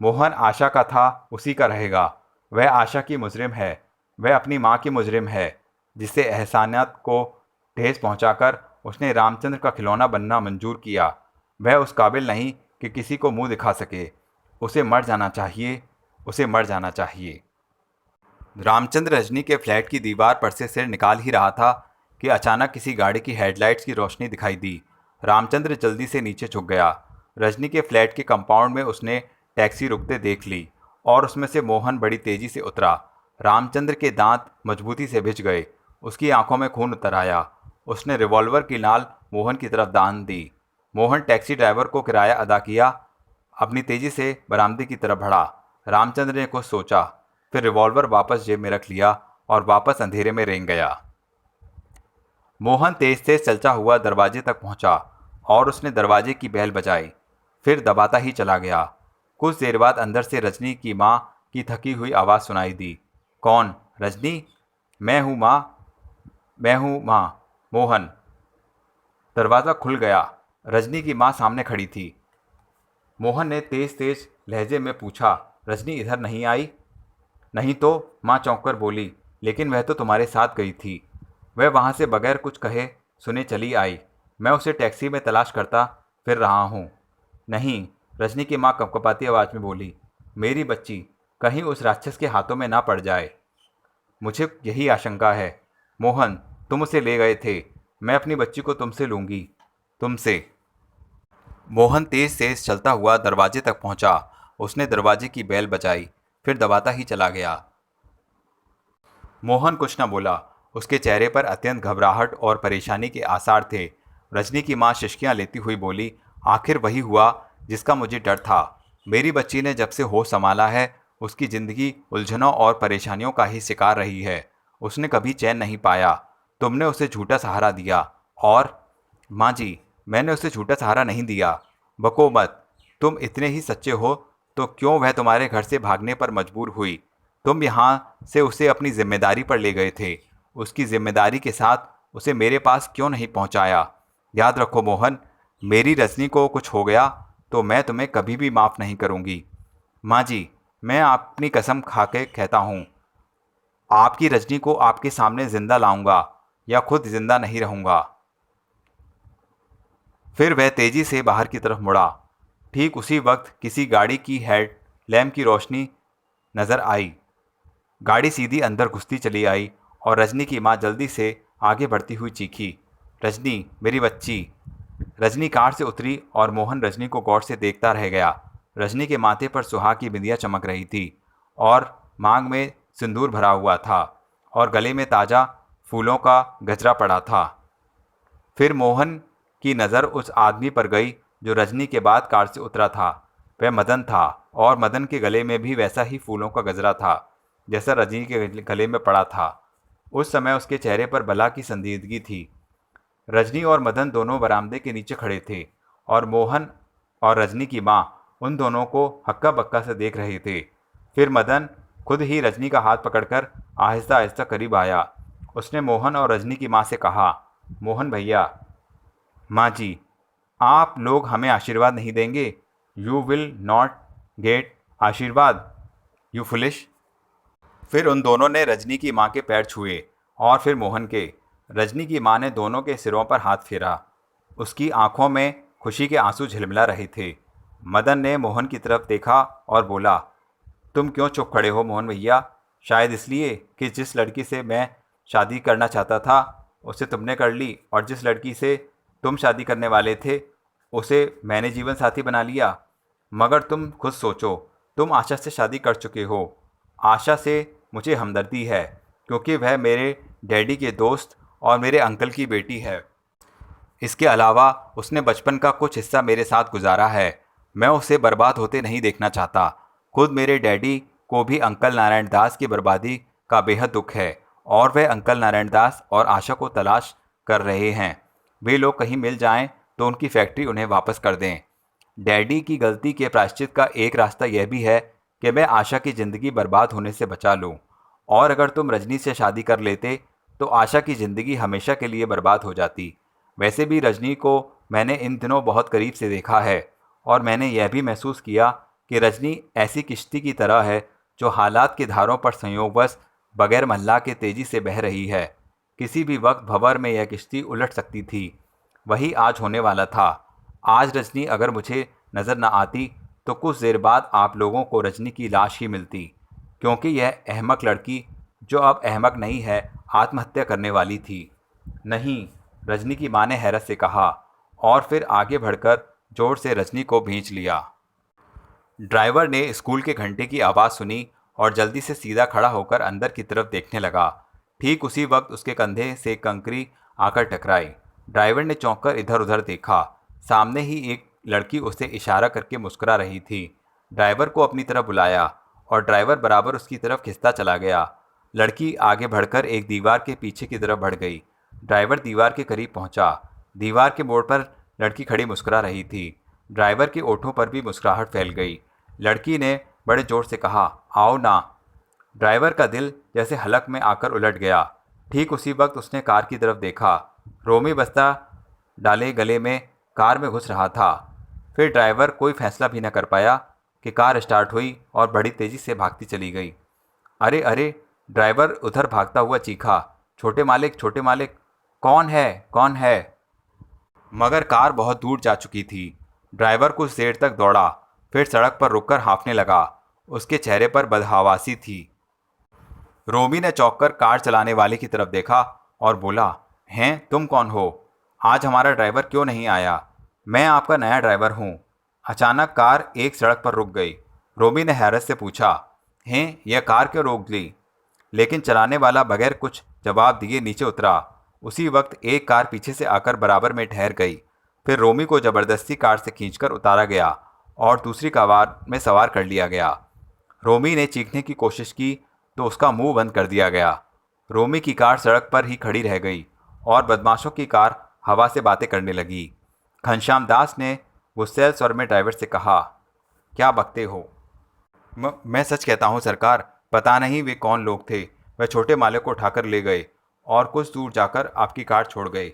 मोहन आशा का था, उसी का रहेगा। वह आशा की मुजरिम है, वह अपनी माँ की मुजरिम है, जिसे एहसानियत को ठेस पहुंचाकर उसने रामचंद्र का खिलौना बनना मंजूर किया। वह उस काबिल नहीं कि किसी को मुंह दिखा सके। उसे मर जाना चाहिए, उसे मर जाना चाहिए। रामचंद्र रजनी के फ्लैट की दीवार पर से सिर निकाल ही रहा था कि अचानक किसी गाड़ी की हेडलाइट्स की रोशनी दिखाई दी। रामचंद्र जल्दी से नीचे झुक गया। रजनी के फ्लैट के कंपाउंड में उसने टैक्सी रुकते देख ली और उसमें से मोहन बड़ी तेजी से उतरा। रामचंद्र के दांत मजबूती से भिज गए, उसकी आंखों में खून उतर आया। उसने रिवॉल्वर की नाल मोहन की तरफ दान दी। मोहन टैक्सी ड्राइवर को किराया अदा किया, अपनी तेजी से बरामदे की तरफ बढ़ा। रामचंद्र ने कुछ सोचा, फिर रिवॉल्वर वापस जेब में रख लिया और वापस अंधेरे में रेंग गया। मोहन तेज तेज चलता हुआ दरवाजे तक पहुंचा और उसने दरवाजे की बेल बजाई, फिर दबाता ही चला गया। कुछ देर बाद अंदर से रजनी की माँ की थकी हुई आवाज़ सुनाई दी। कौन? रजनी। मैं हूँ माँ, मैं हूँ माँ। मोहन। दरवाज़ा खुल गया। रजनी की माँ सामने खड़ी थी। मोहन ने तेज तेज लहजे में पूछा, रजनी इधर नहीं आई? नहीं तो, माँ चौंक कर बोली, लेकिन वह तो तुम्हारे साथ गई थी। वह वहाँ से बगैर कुछ कहे सुने चली आई। मैं उसे टैक्सी में तलाश करता फिर रहा हूँ। नहीं, रजनी की माँ कपकपाती आवाज़ में बोली, मेरी बच्ची कहीं उस राक्षस के हाथों में ना पड़ जाए। मुझे यही आशंका है। मोहन, तुम उसे ले गए थे, मैं अपनी बच्ची को तुमसे लूँगी, तुमसे। मोहन तेज तेज चलता हुआ दरवाजे तक पहुंचा। उसने दरवाजे की बेल बजाई, फिर दबाता ही चला गया। मोहन कुछ न बोला। उसके चेहरे पर अत्यंत घबराहट और परेशानी के आसार थे। रजनी की माँ शिश्कियाँ लेती हुई बोली, आखिर वही हुआ जिसका मुझे डर था। मेरी बच्ची ने जब से होश संभाला है उसकी ज़िंदगी उलझनों और परेशानियों का ही शिकार रही है। उसने कभी चैन नहीं पाया। तुमने उसे झूठा सहारा दिया और माँ जी, मैंने उसे झूठा सहारा नहीं दिया। बको मत। तुम इतने ही सच्चे हो तो क्यों वह तुम्हारे घर से भागने पर मजबूर हुई? तुम यहाँ से उसे अपनी जिम्मेदारी पर ले गए थे। उसकी जिम्मेदारी के साथ उसे मेरे पास क्यों नहीं पहुँचाया? याद रखो मोहन, मेरी रजनी को कुछ हो गया तो मैं तुम्हें कभी भी माफ़ नहीं करूँगी। माँ जी, मैं अपनी कसम खा के कहता हूँ, आपकी रजनी को आपके सामने जिंदा लाऊंगा या खुद जिंदा नहीं रहूंगा। फिर वह तेजी से बाहर की तरफ मुड़ा। ठीक उसी वक्त किसी गाड़ी की हेड लैम्प की रोशनी नजर आई। गाड़ी सीधी अंदर घुसती चली आई और रजनी की माँ जल्दी से आगे बढ़ती हुई चीखी, रजनी, मेरी बच्ची। रजनी कार से उतरी और मोहन रजनी को गौर से देखता रह गया। रजनी के माथे पर सुहाग की बिंदियां चमक रही थी और मांग में सिंदूर भरा हुआ था और गले में ताज़ा फूलों का गजरा पड़ा था। फिर मोहन की नज़र उस आदमी पर गई जो रजनी के बाद कार से उतरा था। वह मदन था और मदन के गले में भी वैसा ही फूलों का गजरा था जैसा रजनी के गले में पड़ा था। उस समय उसके चेहरे पर बला की संजीदगी थी। रजनी और मदन दोनों बरामदे के नीचे खड़े थे और मोहन और रजनी की माँ उन दोनों को हक्का बक्का से देख रहे थे। फिर मदन खुद ही रजनी का हाथ पकड़कर आहिस्ता आहिस्ता करीब आया। उसने मोहन और रजनी की माँ से कहा, मोहन भैया, माँ जी, आप लोग हमें आशीर्वाद नहीं देंगे? यू विल नॉट गेट आशीर्वाद, यू फुलिश। फिर उन दोनों ने रजनी की माँ के पैर छुए और फिर मोहन के। रजनी की माँ ने दोनों के सिरों पर हाथ फेरा। उसकी आंखों में खुशी के आंसू झिलमिला रहे थे। मदन ने मोहन की तरफ देखा और बोला, तुम क्यों चुप खड़े हो मोहन भैया? शायद इसलिए कि जिस लड़की से मैं शादी करना चाहता था उसे तुमने कर ली और जिस लड़की से तुम शादी करने वाले थे उसे मैंने जीवन साथी बना लिया। मगर तुम खुद सोचो, तुम आशा से शादी कर चुके हो। आशा से मुझे हमदर्दी है क्योंकि वह मेरे डैडी के दोस्त और मेरे अंकल की बेटी है। इसके अलावा उसने बचपन का कुछ हिस्सा मेरे साथ गुजारा है। मैं उसे बर्बाद होते नहीं देखना चाहता। खुद मेरे डैडी को भी अंकल नारायण दास की बर्बादी का बेहद दुख है और वह अंकल नारायण दास और आशा को तलाश कर रहे हैं। वे लोग कहीं मिल जाएं तो उनकी फैक्ट्री उन्हें वापस कर दें। डैडी की गलती के प्रायश्चित का एक रास्ता यह भी है कि मैं आशा की ज़िंदगी बर्बाद होने से बचा लूं। और अगर तुम रजनी से शादी कर लेते तो आशा की ज़िंदगी हमेशा के लिए बर्बाद हो जाती। वैसे भी रजनी को मैंने इन दिनों बहुत करीब से देखा है और मैंने यह भी महसूस किया कि रजनी ऐसी किश्ती की तरह है जो हालात की धारों पर संयोगवश बगैर मल्लाह के तेज़ी से बह रही है। किसी भी वक्त भंवर में यह किश्ती उलट सकती थी। वही आज होने वाला था। आज रजनी अगर मुझे नज़र न आती तो कुछ देर बाद आप लोगों को रजनी की लाश ही मिलती, क्योंकि यह अहमक लड़की, जो अब अहमक नहीं है, आत्महत्या करने वाली थी। नहीं, रजनी की मां ने हैरत से कहा और फिर आगे बढ़कर जोर से रजनी को भींच लिया। ड्राइवर ने स्कूल के घंटे की आवाज़ सुनी और जल्दी से सीधा खड़ा होकर अंदर की तरफ देखने लगा। ठीक उसी वक्त उसके कंधे से कंकरी आकर टकराई। ड्राइवर ने चौंक कर इधर उधर देखा। सामने ही एक लड़की उसे इशारा करके मुस्कुरा रही थी। ड्राइवर को अपनी तरफ बुलाया और ड्राइवर बराबर उसकी तरफ खिंचता चला गया। लड़की आगे बढ़कर एक दीवार के पीछे की तरफ बढ़ गई। ड्राइवर दीवार के करीब पहुंचा। दीवार के मोड़ पर लड़की खड़ी मुस्कुरा रही थी। ड्राइवर के ओठों पर भी मुस्कुराहट फैल गई। लड़की ने बड़े जोर से कहा, आओ ना। ड्राइवर का दिल जैसे हलक में आकर उलट गया। ठीक उसी वक्त उसने कार की तरफ देखा। रोमी बस्ता डाले गले में कार में घुस रहा था। फिर ड्राइवर कोई फैसला भी न कर पाया कि कार स्टार्ट हुई और बड़ी तेज़ी से भागती चली गई। अरे अरे, ड्राइवर उधर भागता हुआ चीखा, छोटे मालिक, छोटे मालिक, कौन है, कौन है? मगर कार बहुत दूर जा चुकी थी। ड्राइवर कुछ देर तक दौड़ा, फिर सड़क पर रुककर हाँफने लगा। उसके चेहरे पर बदहवासी थी। रोमी ने चौंककर कार चलाने वाले की तरफ देखा और बोला, हैं, तुम कौन हो? आज हमारा ड्राइवर क्यों नहीं आया? मैं आपका नया ड्राइवर हूँ। अचानक कार एक सड़क पर रुक गई। रोमी ने हैरत से पूछा, हैं, यह कार क्यों रोक ली? लेकिन चलाने वाला बगैर कुछ जवाब दिए नीचे उतरा। उसी वक्त एक कार पीछे से आकर बराबर में ठहर गई। फिर रोमी को ज़बरदस्ती कार से खींचकर उतारा गया और दूसरी कार में सवार कर लिया गया। रोमी ने चीखने की कोशिश की तो उसका मुंह बंद कर दिया गया। रोमी की कार सड़क पर ही खड़ी रह गई और बदमाशों की कार हवा से बातें करने लगी। घनश्याम दास ने गुस्सैल स्वर में ड्राइवर से कहा। क्या बकते हो? मैं सच कहता हूँ सरकार, पता नहीं वे कौन लोग थे। वह छोटे मालिक को उठाकर ले गए और कुछ दूर जाकर आपकी कार छोड़ गए।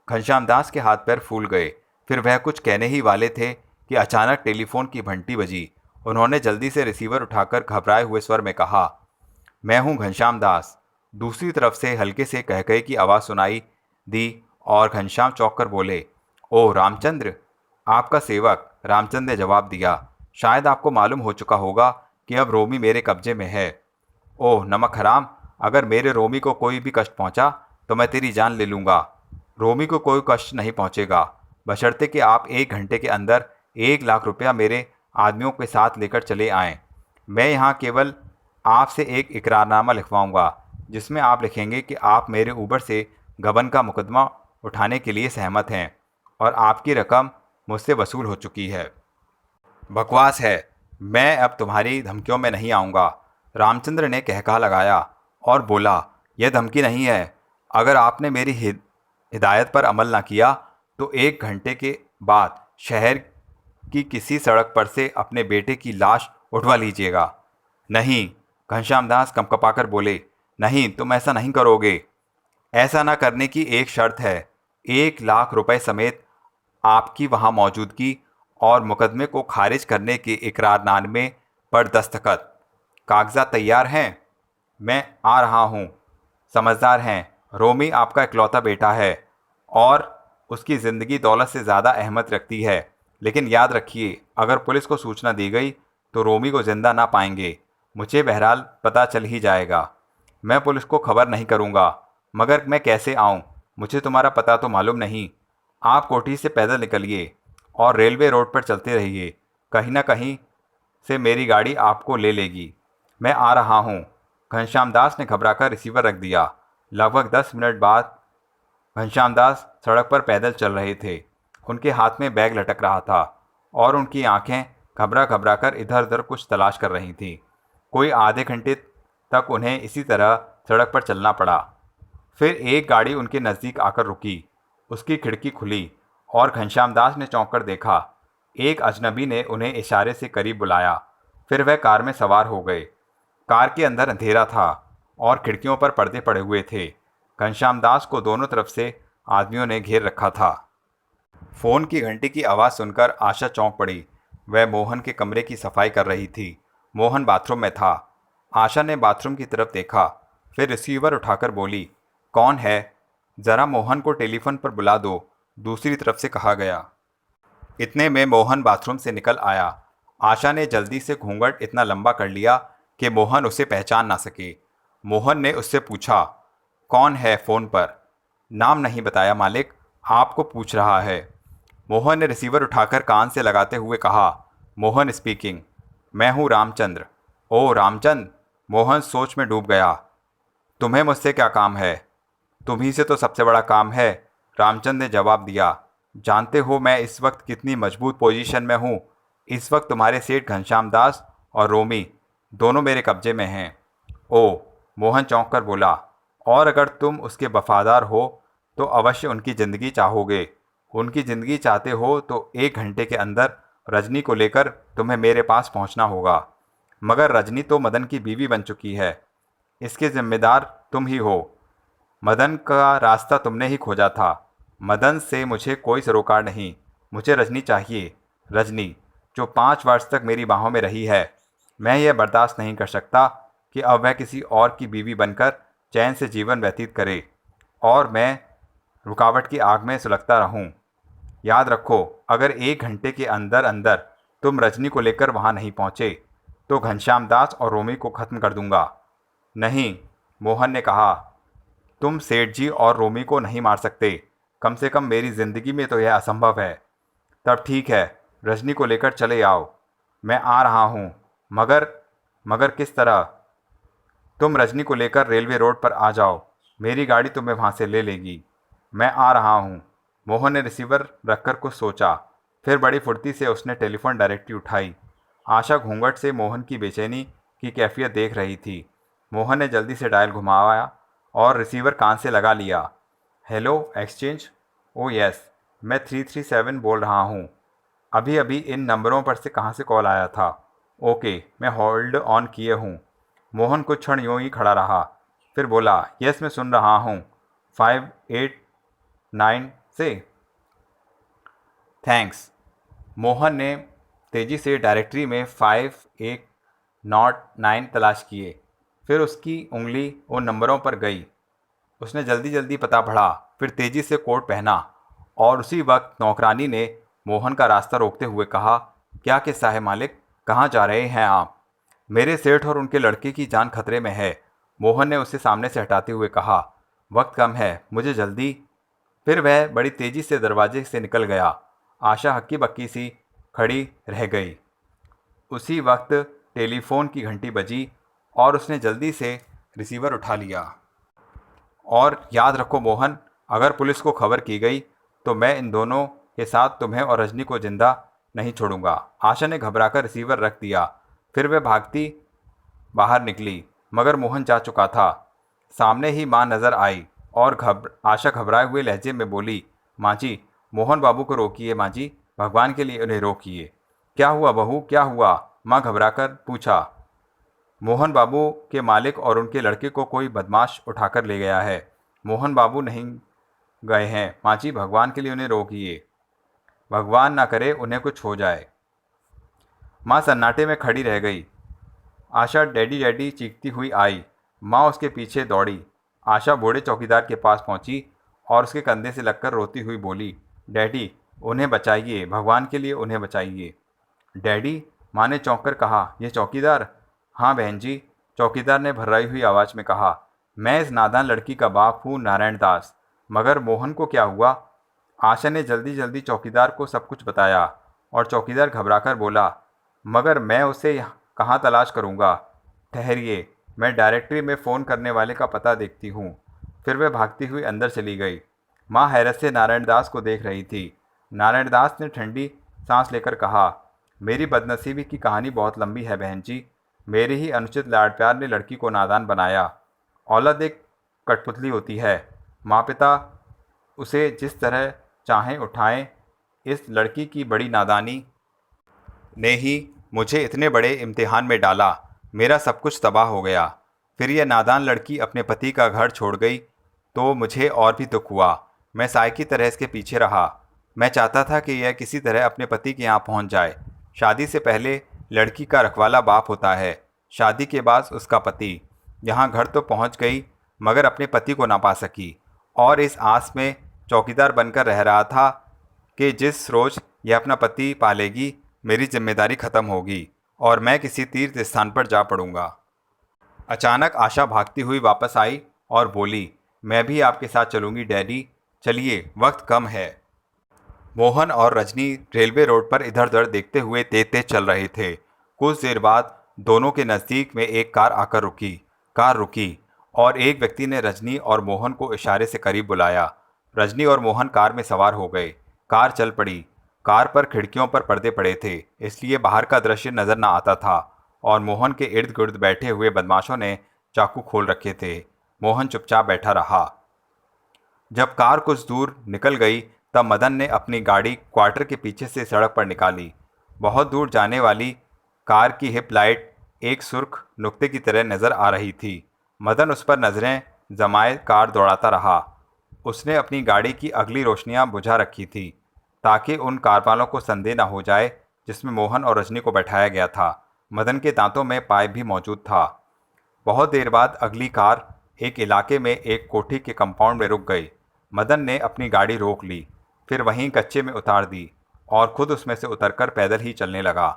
घनश्याम दास के हाथ पैर फूल गए। फिर वह कुछ कहने ही वाले थे कि अचानक टेलीफोन की घंटी बजी। उन्होंने जल्दी से रिसीवर उठाकर घबराए हुए स्वर में कहा, मैं हूँ घनश्याम दास। दूसरी तरफ से हल्के से कहकहे की आवाज़ सुनाई दी और घनश्याम चौंक कर बोले, ओह रामचंद्र, आपका सेवक। रामचंद्र ने जवाब दिया, शायद आपको मालूम हो चुका होगा कि अब रोमी मेरे कब्जे में है। ओह नमक हराम, अगर मेरे रोमी को कोई भी कष्ट पहुंचा तो मैं तेरी जान ले लूँगा। रोमी को कोई कष्ट नहीं पहुंचेगा, बशर्ते कि आप 1 घंटे के अंदर 1 लाख रुपया मेरे आदमियों के साथ लेकर चले आएं। मैं यहाँ केवल आपसे एक इकरारनामा लिखवाऊंगा जिसमें आप लिखेंगे कि आप मेरे ऊपर से गबन का मुकदमा उठाने के लिए सहमत हैं और आपकी रकम मुझसे वसूल हो चुकी है। बकवास है, मैं अब तुम्हारी धमकियों में नहीं आऊँगा। रामचंद्र ने कहकहा लगाया और बोला, यह धमकी नहीं है। अगर आपने मेरी हिदायत पर अमल न किया तो 1 घंटे के बाद शहर की किसी सड़क पर से अपने बेटे की लाश उठवा लीजिएगा। नहीं, घनश्याम दास कंपकपाकर बोले, नहीं, तुम ऐसा नहीं करोगे। ऐसा न करने की एक शर्त है, 1 लाख रुपए समेत आपकी वहाँ मौजूदगी और मुकदमे को खारिज करने के इकरारनामे पर दस्तखत। कागजात तैयार हैं? मैं आ रहा हूँ। समझदार हैं। रोमी आपका इकलौता बेटा है और उसकी ज़िंदगी दौलत से ज़्यादा अहमियत रखती है। लेकिन याद रखिए, अगर पुलिस को सूचना दी गई तो रोमी को ज़िंदा ना पाएंगे। मुझे बहरहाल पता चल ही जाएगा। मैं पुलिस को खबर नहीं करूँगा, मगर मैं कैसे आऊँ? मुझे तुम्हारा पता तो मालूम नहीं। आप कोठी से पैदल निकलिए और रेलवे रोड पर चलते रहिए। कहीं ना कहीं से मेरी गाड़ी आपको ले लेगी। मैं आ रहा हूँ। घनश्याम दास ने घबराकर रिसीवर रख दिया। लगभग 10 मिनट बाद घनश्याम दास सड़क पर पैदल चल रहे थे। उनके हाथ में बैग लटक रहा था और उनकी आंखें घबरा घबरा कर इधर उधर कुछ तलाश कर रही थीं। कोई आधे घंटे तक उन्हें इसी तरह सड़क पर चलना पड़ा। फिर एक गाड़ी उनके नज़दीक आकर रुकी। उसकी खिड़की खुली और घनश्याम दास ने चौंक कर देखा। एक अजनबी ने उन्हें इशारे से करीब बुलाया। फिर वह कार में सवार हो गए। कार के अंदर अंधेरा था और खिड़कियों पर पर्दे पड़े हुए थे। घनश्याम दास को दोनों तरफ से आदमियों ने घेर रखा था। फ़ोन की घंटी की आवाज़ सुनकर आशा चौंक पड़ी। वह मोहन के कमरे की सफाई कर रही थी। मोहन बाथरूम में था। आशा ने बाथरूम की तरफ देखा, फिर रिसीवर उठाकर बोली, कौन है? ज़रा मोहन को टेलीफोन पर बुला दो, दूसरी तरफ से कहा गया। इतने में मोहन बाथरूम से निकल आया। आशा ने जल्दी से घूंघट इतना लंबा कर लिया कि मोहन उसे पहचान ना सके। मोहन ने उससे पूछा, कौन है फ़ोन पर? नाम नहीं बताया मालिक, आपको पूछ रहा है। मोहन ने रिसीवर उठाकर कान से लगाते हुए कहा, मोहन स्पीकिंग। मैं हूँ रामचंद्र। ओह रामचंद्र। मोहन सोच में डूब गया। तुम्हें मुझसे क्या काम है? तुम्ही से तो सबसे बड़ा काम है, रामचंद्र ने जवाब दिया। जानते हो मैं इस वक्त कितनी मजबूत पोजीशन में हूँ। इस वक्त तुम्हारे सेठ घनश्याम दास और रोमी दोनों मेरे कब्जे में हैं। ओह, मोहन चौंक कर बोला, और अगर तुम उसके वफादार हो तो अवश्य उनकी ज़िंदगी चाहोगे। उनकी ज़िंदगी चाहते हो तो 1 घंटे के अंदर रजनी को लेकर तुम्हें मेरे पास पहुंचना होगा। मगर रजनी तो मदन की बीवी बन चुकी है। इसके जिम्मेदार तुम ही हो। मदन का रास्ता तुमने ही खोजा था। मदन से मुझे कोई सरोकार नहीं। मुझे रजनी चाहिए। रजनी जो 5 वर्ष तक मेरी बाहों में रही है। मैं यह बर्दाश्त नहीं कर सकता कि अब वह किसी और की बीवी बनकर चैन से जीवन व्यतीत करे और मैं रुकावट की आग में सुलगता रहूं। याद रखो, अगर 1 घंटे के अंदर अंदर तुम रजनी को लेकर वहां नहीं पहुंचे तो घनश्याम दास और रोमी को ख़त्म कर दूंगा। नहीं, मोहन ने कहा, तुम सेठ जी और रोमी को नहीं मार सकते। कम से कम मेरी ज़िंदगी में तो यह असंभव है। तब ठीक है, रजनी को लेकर चले आओ। मैं आ रहा हूँ। मगर मगर किस तरह? तुम रजनी को लेकर रेलवे रोड पर आ जाओ। मेरी गाड़ी तुम्हें वहाँ से ले लेगी। मैं आ रहा हूँ। मोहन ने रिसीवर रखकर कुछ सोचा। फिर बड़ी फुर्ती से उसने टेलीफोन डायरेक्टरी उठाई। आशा घूंघट से मोहन की बेचैनी की कैफियत देख रही थी। मोहन ने जल्दी से डायल घुमाया और रिसीवर कान से लगा लिया। Hello exchange. ओ यस, मैं 337 बोल रहा हूँ। अभी अभी इन नंबरों पर से कहाँ से कॉल आया था? ओके, मैं होल्ड ऑन किए हूँ। मोहन कुछ क्षण यूं ही खड़ा रहा, फिर बोला, यस मैं सुन रहा हूँ। 589 से। थैंक्स। मोहन ने तेजी से डायरेक्टरी में 5 1 0 9 तलाश किए। फिर उसकी उंगली उन नंबरों पर गई। उसने जल्दी जल्दी पता पढ़ा, फिर तेजी से कोट पहना और उसी वक्त नौकरानी ने मोहन का रास्ता रोकते हुए कहा, क्या किस्सा है मालिक, कहाँ जा रहे हैं आप? मेरे सेठ और उनके लड़के की जान खतरे में है। मोहन ने उसे सामने से हटाते हुए कहा, वक्त कम है, मुझे जल्दी। फिर वह बड़ी तेजी से दरवाजे से निकल गया। आशा हक्की बक्की सी खड़ी रह गई। उसी वक्त टेलीफोन की घंटी बजी और उसने जल्दी से रिसीवर उठा लिया। और याद रखो मोहन, अगर पुलिस को खबर की गई तो मैं इन दोनों के साथ तुम्हें और रजनी को जिंदा नहीं छोड़ूंगा। आशा ने घबराकर रिसीवर रख दिया। फिर वह भागती बाहर निकली, मगर मोहन जा चुका था। सामने ही माँ नजर आई और आशा घबराए हुए लहजे में बोली, माँ जी, मोहन बाबू को रोकिए माँ जी, भगवान के लिए उन्हें रोकिए। क्या हुआ बहू, क्या हुआ? माँ घबराकर पूछा। मोहन बाबू के मालिक और उनके लड़के को कोई बदमाश उठाकर ले गया है। मोहन बाबू नहीं गए हैं माँ जी, भगवान के लिए उन्हें रोकिए, भगवान ना करे उन्हें कुछ हो जाए। माँ सन्नाटे में खड़ी रह गई। आशा डैडी डैडी चीखती हुई आई। माँ उसके पीछे दौड़ी। आशा बूढ़े चौकीदार के पास पहुंची और उसके कंधे से लगकर रोती हुई बोली, डैडी उन्हें बचाइए, भगवान के लिए उन्हें बचाइए। डैडी? माँ ने चौंक कर कहा, यह चौकीदार? हाँ बहन जी, चौकीदार ने भर्राई हुई आवाज़ में कहा, मैं इस नादान लड़की का बाप हूँ नारायण दास। मगर मोहन को क्या हुआ? आशा ने जल्दी जल्दी चौकीदार को सब कुछ बताया और चौकीदार घबराकर बोला, मगर मैं उसे कहाँ तलाश करूँगा? ठहरिए, मैं डायरेक्टरी में फ़ोन करने वाले का पता देखती हूँ। फिर वह भागती हुई अंदर चली गई। माँ हैरत से नारायण दास को देख रही थी। नारायण दास ने ठंडी सांस लेकर कहा, मेरी बदनसीबी की कहानी बहुत लंबी है बहन जी। मेरे ही अनुचित लाड प्यार ने लड़की को नादान बनाया। औलाद एक कठपुतली होती है। माँ पिता उसे जिस तरह चाहें उठाएं। इस लड़की की बड़ी नादानी ने ही मुझे इतने बड़े इम्तिहान में डाला। मेरा सब कुछ तबाह हो गया। फिर यह नादान लड़की अपने पति का घर छोड़ गई तो मुझे और भी दुख हुआ। मैं साय की तरह इसके पीछे रहा। मैं चाहता था कि यह किसी तरह अपने पति के यहाँ पहुँच जाए। शादी से पहले लड़की का रखवाला बाप होता है, शादी के बाद उसका पति। यहाँ घर तो पहुँच गई मगर अपने पति को ना पा सकी और इस आस में चौकीदार बनकर रह रहा था कि जिस रोज़ यह अपना पति पालेगी मेरी जिम्मेदारी खत्म होगी और मैं किसी तीर्थ स्थान पर जा पड़ूंगा। अचानक आशा भागती हुई वापस आई और बोली, मैं भी आपके साथ चलूंगी डैडी, चलिए वक्त कम है। मोहन और रजनी रेलवे रोड पर इधर उधर देखते हुए तेज तेज चल रहे थे। कुछ देर बाद दोनों के नज़दीक में एक कार आकर रुकी। कार रुकी और एक व्यक्ति ने रजनी और मोहन को इशारे से करीब बुलाया। रजनी और मोहन कार में सवार हो गए। कार चल पड़ी। कार पर खिड़कियों पर पर्दे पड़े थे, इसलिए बाहर का दृश्य नजर न आता था और मोहन के इर्द गिर्द बैठे हुए बदमाशों ने चाकू खोल रखे थे। मोहन चुपचाप बैठा रहा। जब कार कुछ दूर निकल गई तब मदन ने अपनी गाड़ी क्वार्टर के पीछे से सड़क पर निकाली। बहुत दूर जाने वाली कार की हिप लाइट एक सुर्ख नुक्ते की तरह नजर आ रही थी। मदन उस पर नजरें जमाए कार दौड़ाता रहा। उसने अपनी गाड़ी की अगली रोशनियां बुझा रखी थी ताकि उन कार वालों को संदेह न हो जाए जिसमें मोहन और रजनी को बैठाया गया था। मदन के दांतों में पाइप भी मौजूद था। बहुत देर बाद अगली कार एक इलाके में एक कोठी के कंपाउंड में रुक गई। मदन ने अपनी गाड़ी रोक ली, फिर वहीं कच्चे में उतार दी और खुद उसमें से उतरकर पैदल ही चलने लगा।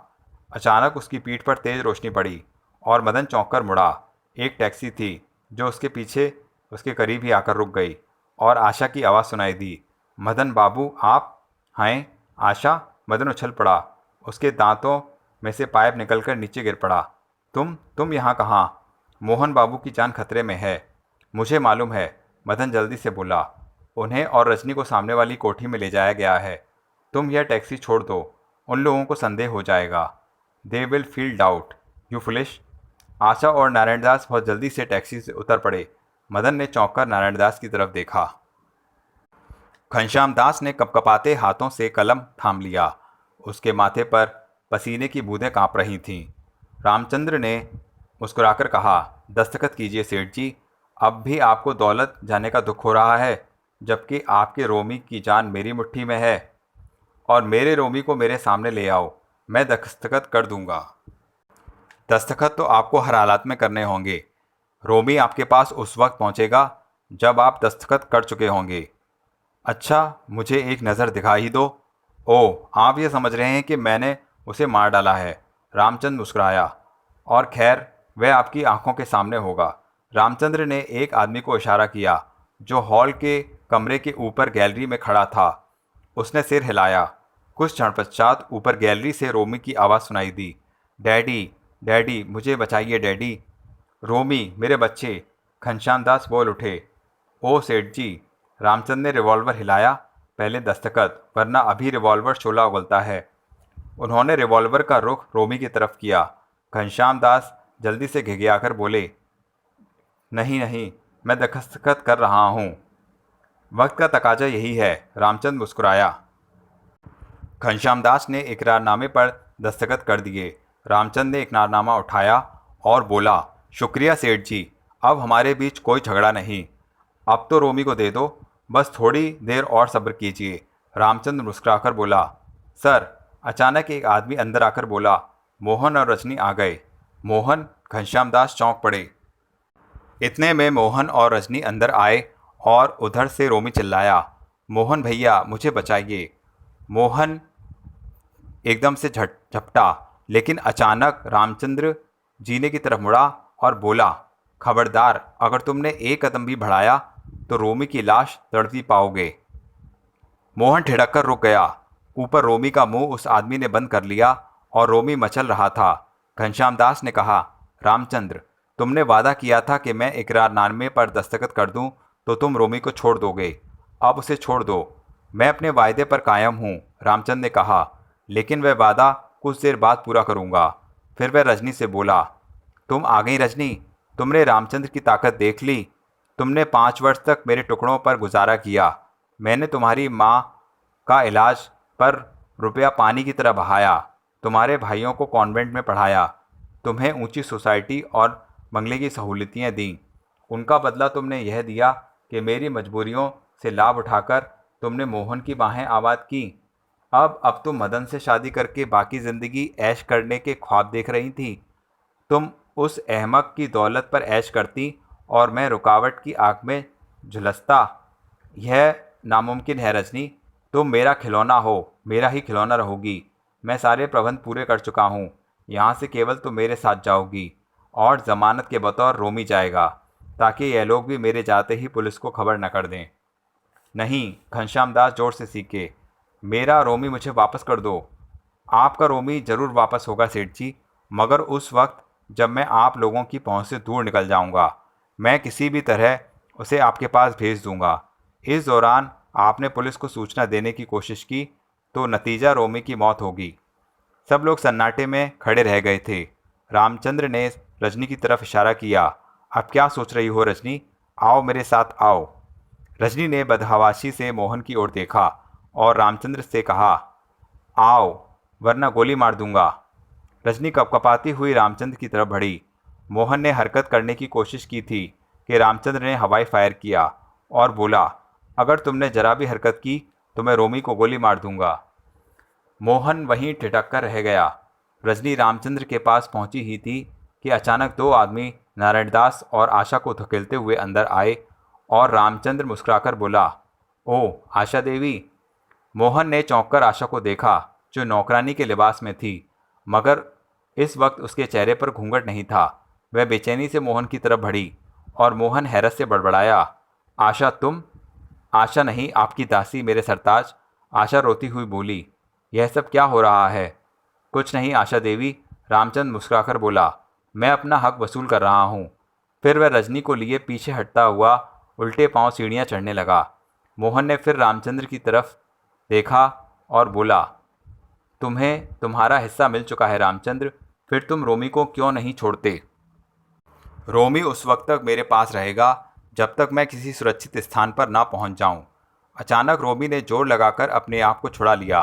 अचानक उसकी पीठ पर तेज रोशनी पड़ी और मदन चौंक कर मुड़ा। एक टैक्सी थी जो उसके पीछे उसके करीब ही आकर रुक गई और आशा की आवाज़ सुनाई दी, मदन बाबू आप हैं? आशा। मदन उछल पड़ा। उसके दांतों में से पाइप निकलकर नीचे गिर पड़ा। तुम यहाँ कहाँ? मोहन बाबू की जान खतरे में है। मुझे मालूम है, मदन जल्दी से बोला। उन्हें और रजनी को सामने वाली कोठी में ले जाया गया है। तुम यह टैक्सी छोड़ दो, उन लोगों को संदेह हो जाएगा। They will feel doubt, you foolish. Asha और नारायणदास बहुत जल्दी से टैक्सी से उतर पड़े। मदन ने चौंक कर नारायणदास की तरफ देखा। घनश्याम दास ने कपकपाते हाथों से कलम थाम लिया। उसके माथे पर पसीने की बूंदें कांप रही थीं। रामचंद्र ने मुस्कुराकर कहा, दस्तखत कीजिए सेठ जी। अब भी आपको दौलत जाने का दुख हो रहा है, जबकि आपके रोमी की जान मेरी मुट्ठी में है। और मेरे रोमी को मेरे सामने ले आओ, मैं दस्तखत कर दूंगा। दस्तखत तो आपको हर हालात में करने होंगे। रोमी आपके पास उस वक्त पहुंचेगा जब आप दस्तखत कर चुके होंगे। अच्छा, मुझे एक नज़र दिखा ही दो। ओह, आप ये समझ रहे हैं कि मैंने उसे मार डाला है? रामचंद्र मुस्कुराया। और खैर, वह आपकी आंखों के सामने होगा। रामचंद्र ने एक आदमी को इशारा किया जो हॉल के कमरे के ऊपर गैलरी में खड़ा था। उसने सिर हिलाया। कुछ क्षण पश्चात ऊपर गैलरी से रोमी की आवाज़ सुनाई दी, डैडी, डैडी, मुझे बचाइए डैडी। रोमी, मेरे बच्चे। घनश्याम दास बोल उठे। ओ सेठ जी। रामचंद्र ने रिवॉल्वर हिलाया। पहले दस्तखत, वरना अभी रिवॉल्वर शोला उगलता है। उन्होंने रिवॉल्वर का रुख रोमी की तरफ किया। घनश्याम दास जल्दी से घिघियाकर बोले, नहीं नहीं, मैं दस्तखत कर रहा हूँ। वक्त का तकाजा यही है। रामचंद्र मुस्कुराया। घनश्याम दास ने इकरारनामे पर दस्तखत कर दिए। रामचंद्र ने इकरारनामा उठाया और बोला, शुक्रिया सेठ जी, अब हमारे बीच कोई झगड़ा नहीं। अब तो रोमी को दे दो, बस थोड़ी देर और सब्र कीजिए। रामचंद्र मुस्कुराकर बोला, सर। अचानक एक आदमी अंदर आकर बोला, मोहन और रजनी आ गए। मोहन? घनश्याम दास चौंक पड़े। इतने में मोहन और रजनी अंदर आए और उधर से रोमी चिल्लाया, मोहन भैया, मुझे बचाइए। मोहन एकदम से झपटा, लेकिन अचानक रामचंद्र जीने की तरफ मुड़ा और बोला, खबरदार, अगर तुमने एक कदम भी बढ़ाया तो रोमी की लाश तड़पी पाओगे। मोहन ठिठक कर रुक गया। ऊपर रोमी का मुंह उस आदमी ने बंद कर लिया और रोमी मचल रहा था। घनश्याम दास ने कहा, रामचंद्र, तुमने वादा किया था कि मैं इकरारनामे पर दस्तखत कर दूं तो तुम रोमी को छोड़ दोगे। अब उसे छोड़ दो। मैं अपने वायदे पर कायम हूँ, रामचंद्र ने कहा, लेकिन वह वादा कुछ देर बाद पूरा करूँगा। फिर वह रजनी से बोला, तुम आ गई रजनी, तुमने रामचंद्र की ताकत देख ली। तुमने 5 वर्ष तक मेरे टुकड़ों पर गुजारा किया। मैंने तुम्हारी माँ का इलाज पर रुपया पानी की तरह बहाया, तुम्हारे भाइयों को कॉन्वेंट में पढ़ाया, तुम्हें ऊंची सोसाइटी और बंगले की सहूलियतें दीं। उनका बदला तुमने यह दिया कि मेरी मजबूरियों से लाभ उठाकर तुमने मोहन की बाहें आबाद की। अब तुम मदन से शादी करके बाकी ज़िंदगी ऐश करने के ख्वाब देख रही थी। तुम उस अहमक की दौलत पर ऐश करती और मैं रुकावट की आग में झुलसता। यह नामुमकिन है रजनी। तुम मेरा खिलौना हो, मेरा ही खिलौना रहोगी। मैं सारे प्रबंध पूरे कर चुका हूँ। यहाँ से केवल तुम मेरे साथ जाओगी और ज़मानत के बतौर रोमी जाएगा, ताकि यह लोग भी मेरे जाते ही पुलिस को खबर न कर दें। नहीं, घनश्याम दास जोर से सीखे, मेरा रोमी मुझे वापस कर दो। आपका रोमी ज़रूर वापस होगा सेठ जी, मगर उस वक्त जब मैं आप लोगों की पहुंच से दूर निकल जाऊंगा। मैं किसी भी तरह उसे आपके पास भेज दूंगा। इस दौरान आपने पुलिस को सूचना देने की कोशिश की तो नतीजा रोमी की मौत होगी। सब लोग सन्नाटे में खड़े रह गए थे। रामचंद्र ने रजनी की तरफ इशारा किया, अब क्या सोच रही हो रजनी, आओ मेरे साथ आओ। रजनी ने बदहवासी से मोहन की ओर देखा और रामचंद्र से कहा, आओ वरना गोली मार दूंगा। रजनी कपकपाती हुई रामचंद्र की तरफ बढ़ी। मोहन ने हरकत करने की कोशिश की थी कि रामचंद्र ने हवाई फायर किया और बोला, अगर तुमने जरा भी हरकत की तो मैं रोमी को गोली मार दूंगा। मोहन वहीं ठिठक कर रह गया। रजनी रामचंद्र के पास पहुंची ही थी कि अचानक 2 आदमी नारायण दास और आशा को धकेलते हुए अंदर आए और रामचंद्र मुस्कुराकर बोला, ओह आशा देवी। मोहन ने चौंककर आशा को देखा, जो नौकरानी के लिबास में थी, मगर इस वक्त उसके चेहरे पर घूंघट नहीं था। वह बेचैनी से मोहन की तरफ बढ़ी और मोहन हैरत से बड़बड़ाया, आशा तुम? आशा नहीं, आपकी दासी मेरे सरताज। आशा रोती हुई बोली, यह सब क्या हो रहा है? कुछ नहीं आशा देवी, रामचंद्र मुस्कुराकर बोला, मैं अपना हक वसूल कर रहा हूँ। फिर वह रजनी को लिए पीछे हटता हुआ उल्टे पांव सीढ़ियाँ चढ़ने लगा। मोहन ने फिर रामचंद्र की तरफ देखा और बोला, तुम्हें तुम्हारा हिस्सा मिल चुका है रामचंद्र, फिर तुम रोमी को क्यों नहीं छोड़ते? रोमी उस वक्त तक मेरे पास रहेगा जब तक मैं किसी सुरक्षित स्थान पर ना पहुंच जाऊं। अचानक रोमी ने जोर लगाकर अपने आप को छुड़ा लिया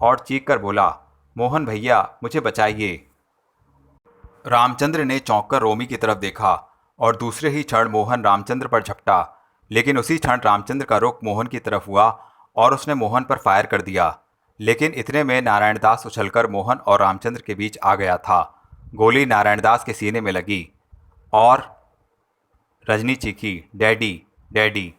और चीख कर बोला, मोहन भैया, मुझे बचाइए। रामचंद्र ने चौंक कर रोमी की तरफ देखा और दूसरे ही क्षण मोहन रामचंद्र पर झपटा, लेकिन उसी क्षण रामचंद्र का रुख मोहन की तरफ हुआ और उसने मोहन पर फायर कर दिया। लेकिन इतने में नारायणदास उछलकर मोहन और रामचंद्र के बीच आ गया था। गोली नारायणदास के सीने में लगी और रजनी चीखी, डैडी डैडी।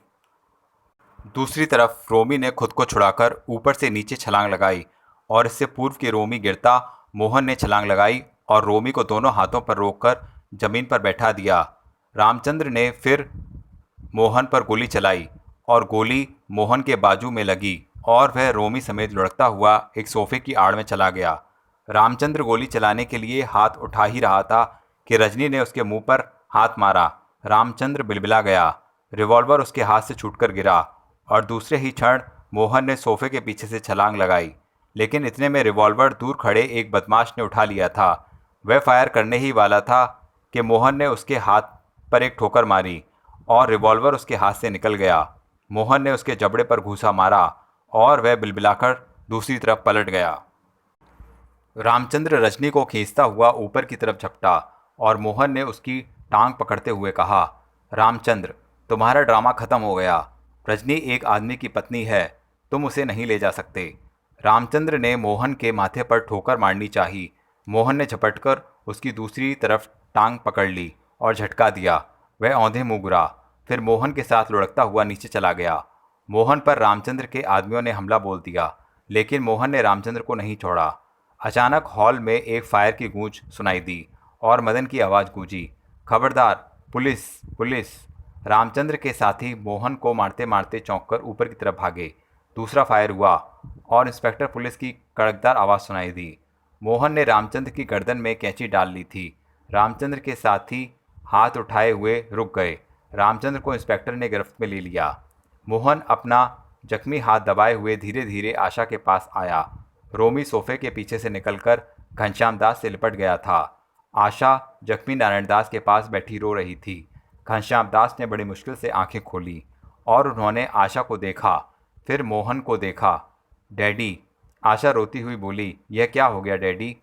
दूसरी तरफ रोमी ने खुद को छुड़ाकर ऊपर से नीचे छलांग लगाई और इससे पूर्व कि रोमी गिरता, मोहन ने छलांग लगाई और रोमी को दोनों हाथों पर रोककर जमीन पर बैठा दिया। रामचंद्र ने फिर मोहन पर गोली चलाई और गोली मोहन के बाजू में लगी और वह रोमी समेत लुढ़कता हुआ एक सोफे की आड़ में चला गया। रामचंद्र गोली चलाने के लिए हाथ उठा ही रहा था कि रजनी ने उसके मुंह पर हाथ मारा। रामचंद्र बिलबिला गया। रिवॉल्वर उसके हाथ से छूटकर गिरा और दूसरे ही क्षण मोहन ने सोफे के पीछे से छलांग लगाई। लेकिन इतने में रिवॉल्वर दूर खड़े एक बदमाश ने उठा लिया था। वह फायर करने ही वाला था कि मोहन ने उसके हाथ पर एक ठोकर मारी और रिवॉल्वर उसके हाथ से निकल गया। मोहन ने उसके जबड़े पर घूंसा मारा और वह बिलबिलाकर दूसरी तरफ पलट गया। रामचंद्र रजनी को खींचता हुआ ऊपर की तरफ झपटा और मोहन ने उसकी टांग पकड़ते हुए कहा, रामचंद्र, तुम्हारा ड्रामा खत्म हो गया। रजनी एक आदमी की पत्नी है, तुम उसे नहीं ले जा सकते। रामचंद्र ने मोहन के माथे पर ठोकर मारनी चाही। मोहन ने झपटकर उसकी दूसरी तरफ टांग पकड़ ली और झटका दिया। वह औंधे मुंह गिरा, फिर मोहन के साथ लुढ़कता हुआ नीचे चला गया। मोहन पर रामचंद्र के आदमियों ने हमला बोल दिया, लेकिन मोहन ने रामचंद्र को नहीं छोड़ा। अचानक हॉल में एक फायर की गूंज सुनाई दी और मदन की आवाज़ गूंजी, खबरदार, पुलिस पुलिस। रामचंद्र के साथी मोहन को मारते मारते चौंककर ऊपर की तरफ भागे। दूसरा फायर हुआ और इंस्पेक्टर पुलिस की कड़कदार आवाज़ सुनाई दी। मोहन ने रामचंद्र की गर्दन में कैंची डाल ली थी। रामचंद्र के साथी हाथ उठाए हुए रुक गए। रामचंद्र को इंस्पेक्टर ने गिरफ्त में ले लिया। मोहन अपना जख्मी हाथ दबाए हुए धीरे धीरे आशा के पास आया। रोमी सोफे के पीछे से निकलकर घनश्याम दास से लिपट गया था। आशा जख्मी नारायण दास के पास बैठी रो रही थी। घनश्याम दास ने बड़ी मुश्किल से आंखें खोली और उन्होंने आशा को देखा, फिर मोहन को देखा। डैडी, आशा रोती हुई बोली, यह क्या हो गया डैडी?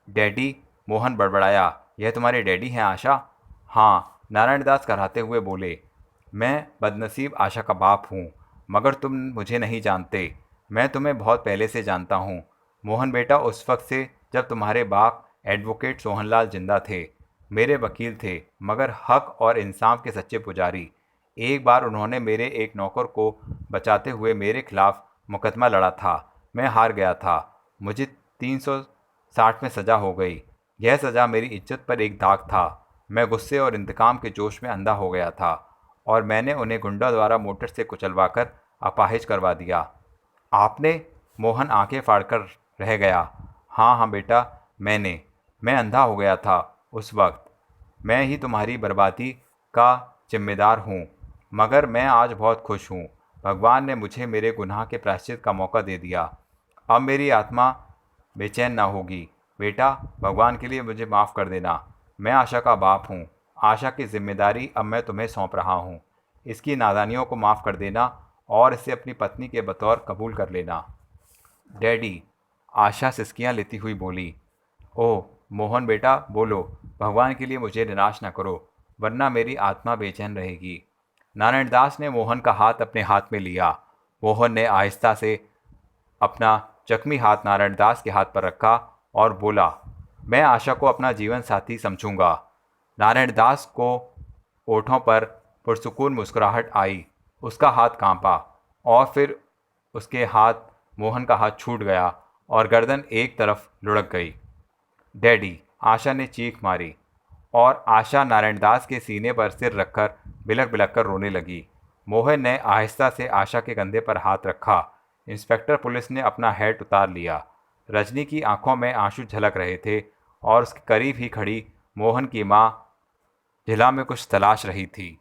डैडी, मोहन बड़बड़ाया, यह तुम्हारे डैडी हैं आशा? हाँ, नारायण दास कराते हुए बोले, मैं बदनसीब आशा का बाप हूँ, मगर तुम मुझे नहीं जानते। मैं तुम्हें बहुत पहले से जानता हूँ। मोहन बेटा, उस वक्त से जब तुम्हारे बाप एडवोकेट सोहनलाल जिंदा थे, मेरे वकील थे, मगर हक और इंसाफ के सच्चे पुजारी। एक बार उन्होंने मेरे एक नौकर को बचाते हुए मेरे खिलाफ मुकदमा लड़ा था। मैं हार गया था। मुझे 360 में सज़ा हो गई। यह सज़ा मेरी इज्जत पर एक दाग था। मैं गुस्से और इंतकाम के जोश में अंधा हो गया था और मैंने उन्हें गुंडा द्वारा मोटर से कुचलवाकर अपाहिज करवा दिया। आपने? मोहन आंखें फाड़कर रह गया। हाँ हाँ बेटा, मैं अंधा हो गया था उस वक्त। मैं ही तुम्हारी बर्बादी का जिम्मेदार हूँ, मगर मैं आज बहुत खुश हूँ। भगवान ने मुझे मेरे गुनाह के प्रायश्चित का मौका दे दिया। अब मेरी आत्मा बेचैन ना होगी। बेटा, भगवान के लिए मुझे माफ़ कर देना। मैं आशा का बाप हूँ। आशा की जिम्मेदारी अब मैं तुम्हें सौंप रहा हूँ। इसकी नादानियों को माफ़ कर देना और इसे अपनी पत्नी के बतौर कबूल कर लेना। डैडी, आशा सिसकियाँ लेती हुई बोली। ओह मोहन बेटा, बोलो, भगवान के लिए मुझे निराश न करो, वरना मेरी आत्मा बेचैन रहेगी। नारायण दास ने मोहन का हाथ अपने हाथ में लिया। मोहन ने आहिस्ता से अपना जख्मी हाथ नारायण दास के हाथ पर रखा और बोला, मैं आशा को अपना जीवन साथी समझूंगा। नारायण दास को ओठों पर पुरसुकून मुस्कुराहट आई। उसका हाथ कांपा और फिर उसके हाथ मोहन का हाथ छूट गया और गर्दन एक तरफ लुढ़क गई। डैडी, आशा ने चीख मारी और आशा नारायण दास के सीने पर सिर रखकर बिलख बिलख कर रोने लगी। मोहन ने आहिस्ता से आशा के कंधे पर हाथ रखा। इंस्पेक्टर पुलिस ने अपना हैट उतार लिया। रजनी की आंखों में आंसू झलक रहे थे और उसके करीब ही खड़ी मोहन की माँ झिला में कुछ तलाश रही थी।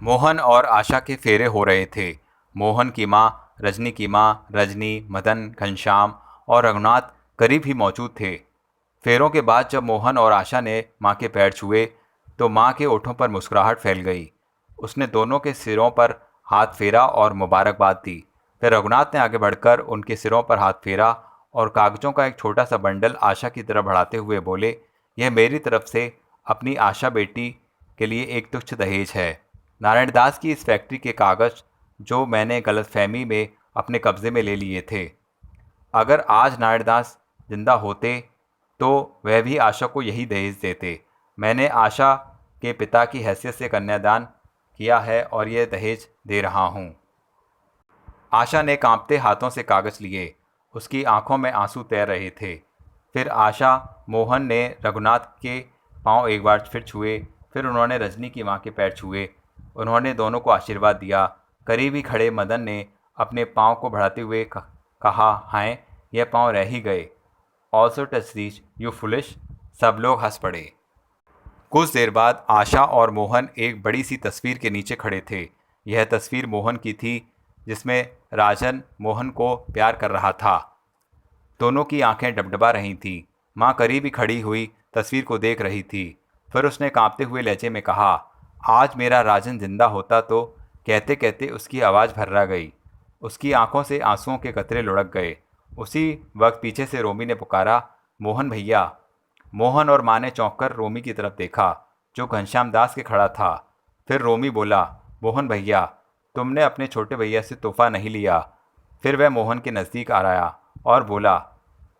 मोहन और आशा के फेरे हो रहे थे। मोहन की माँ, रजनी की माँ, रजनी, मदन, घनश्याम और रघुनाथ करीब ही मौजूद थे। फेरों के बाद जब मोहन और आशा ने माँ के पैर छुए तो माँ के ओठों पर मुस्कुराहट फैल गई। उसने दोनों के सिरों पर हाथ फेरा और मुबारकबाद दी। फिर रघुनाथ ने आगे बढ़कर उनके सिरों पर हाथ फेरा और कागजों का एक छोटा सा बंडल आशा की तरफ बढ़ाते हुए बोले, यह मेरी तरफ से अपनी आशा बेटी के लिए एक तुच्छ दहेज है। नारायण दास की इस फैक्ट्री के कागज जो मैंने गलतफहमी में अपने कब्जे में ले लिए थे। अगर आज नारायण दास जिंदा होते तो वह भी आशा को यही दहेज देते। मैंने आशा के पिता की हैसियत से कन्यादान किया है और यह दहेज दे रहा हूँ। आशा ने कांपते हाथों से कागज लिए। उसकी आंखों में आंसू तैर रहे थे। फिर आशा मोहन ने रघुनाथ के पांव एक बार फिर छुए। फिर उन्होंने रजनी की मां के पैर छुए। उन्होंने दोनों को आशीर्वाद दिया। करीब ही खड़े मदन ने अपने पांव को बढ़ाते हुए कहा, हाय यह पांव रह ही गए। Also touch these you foolish. सब लोग हंस पड़े। कुछ देर बाद आशा और मोहन एक बड़ी सी तस्वीर के नीचे खड़े थे। यह तस्वीर मोहन की थी जिसमें राजन मोहन को प्यार कर रहा था। दोनों की आंखें डबडबा रही थीं। माँ करीब ही खड़ी हुई तस्वीर को देख रही थी। फिर उसने कांपते हुए लहजे में कहा, आज मेरा राजन जिंदा होता तो। कहते कहते उसकी आवाज़ भर्रा गई। उसकी आंखों से आंसुओं के कतरे लुढ़क गए। उसी वक्त पीछे से रोमी ने पुकारा, मोहन भैया। मोहन और माँ ने चौंक कर रोमी की तरफ देखा जो घनश्याम दास के खड़ा था। फिर रोमी बोला, मोहन भैया तुमने अपने छोटे भैया से तोहफा नहीं लिया। फिर वह मोहन के नज़दीक आ आया और बोला,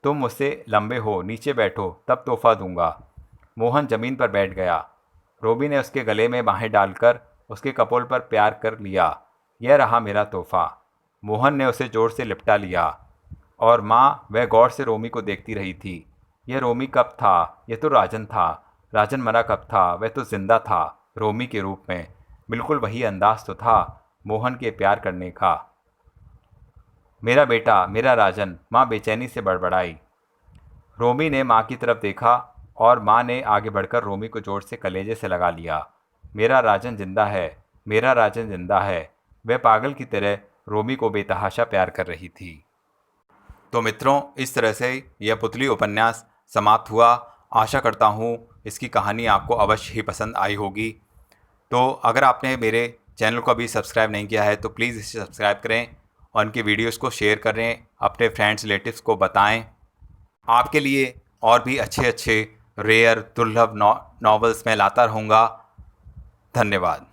तुम मुझसे लंबे हो, नीचे बैठो तब तोहफा दूंगा। मोहन ज़मीन पर बैठ गया। रोमी ने उसके गले में बाहें डालकर उसके कपोल पर प्यार कर लिया। यह रहा मेरा तोहफा। मोहन ने उसे जोर से लिपटा लिया और माँ वह गौर से रोमी को देखती रही थी। यह रोमी कब था? यह तो राजन था। राजन मरा कब था? वह तो जिंदा था, रोमी के रूप में। बिल्कुल वही अंदाज तो था मोहन के प्यार करने का। मेरा बेटा, मेरा राजन, माँ बेचैनी से बड़बड़ाई। रोमी ने माँ की तरफ देखा और माँ ने आगे बढ़कर रोमी को जोर से कलेजे से लगा लिया। मेरा राजन जिंदा है, मेरा राजन जिंदा है। वह पागल की तरह रोमी को बेतहाशा प्यार कर रही थी। तो मित्रों, इस तरह से यह पुतली उपन्यास समाप्त हुआ। आशा करता हूँ इसकी कहानी आपको अवश्य ही पसंद आई होगी। तो अगर आपने मेरे चैनल को अभी सब्सक्राइब नहीं किया है तो प्लीज़ इसे सब्सक्राइब करें और उनके वीडियोस को शेयर करें, अपने फ्रेंड्स रिलेटिव्स को बताएं। आपके लिए और भी अच्छे अच्छे रेयर दुर्लभ नॉवेल्स मैं लाता रहूँगा। धन्यवाद।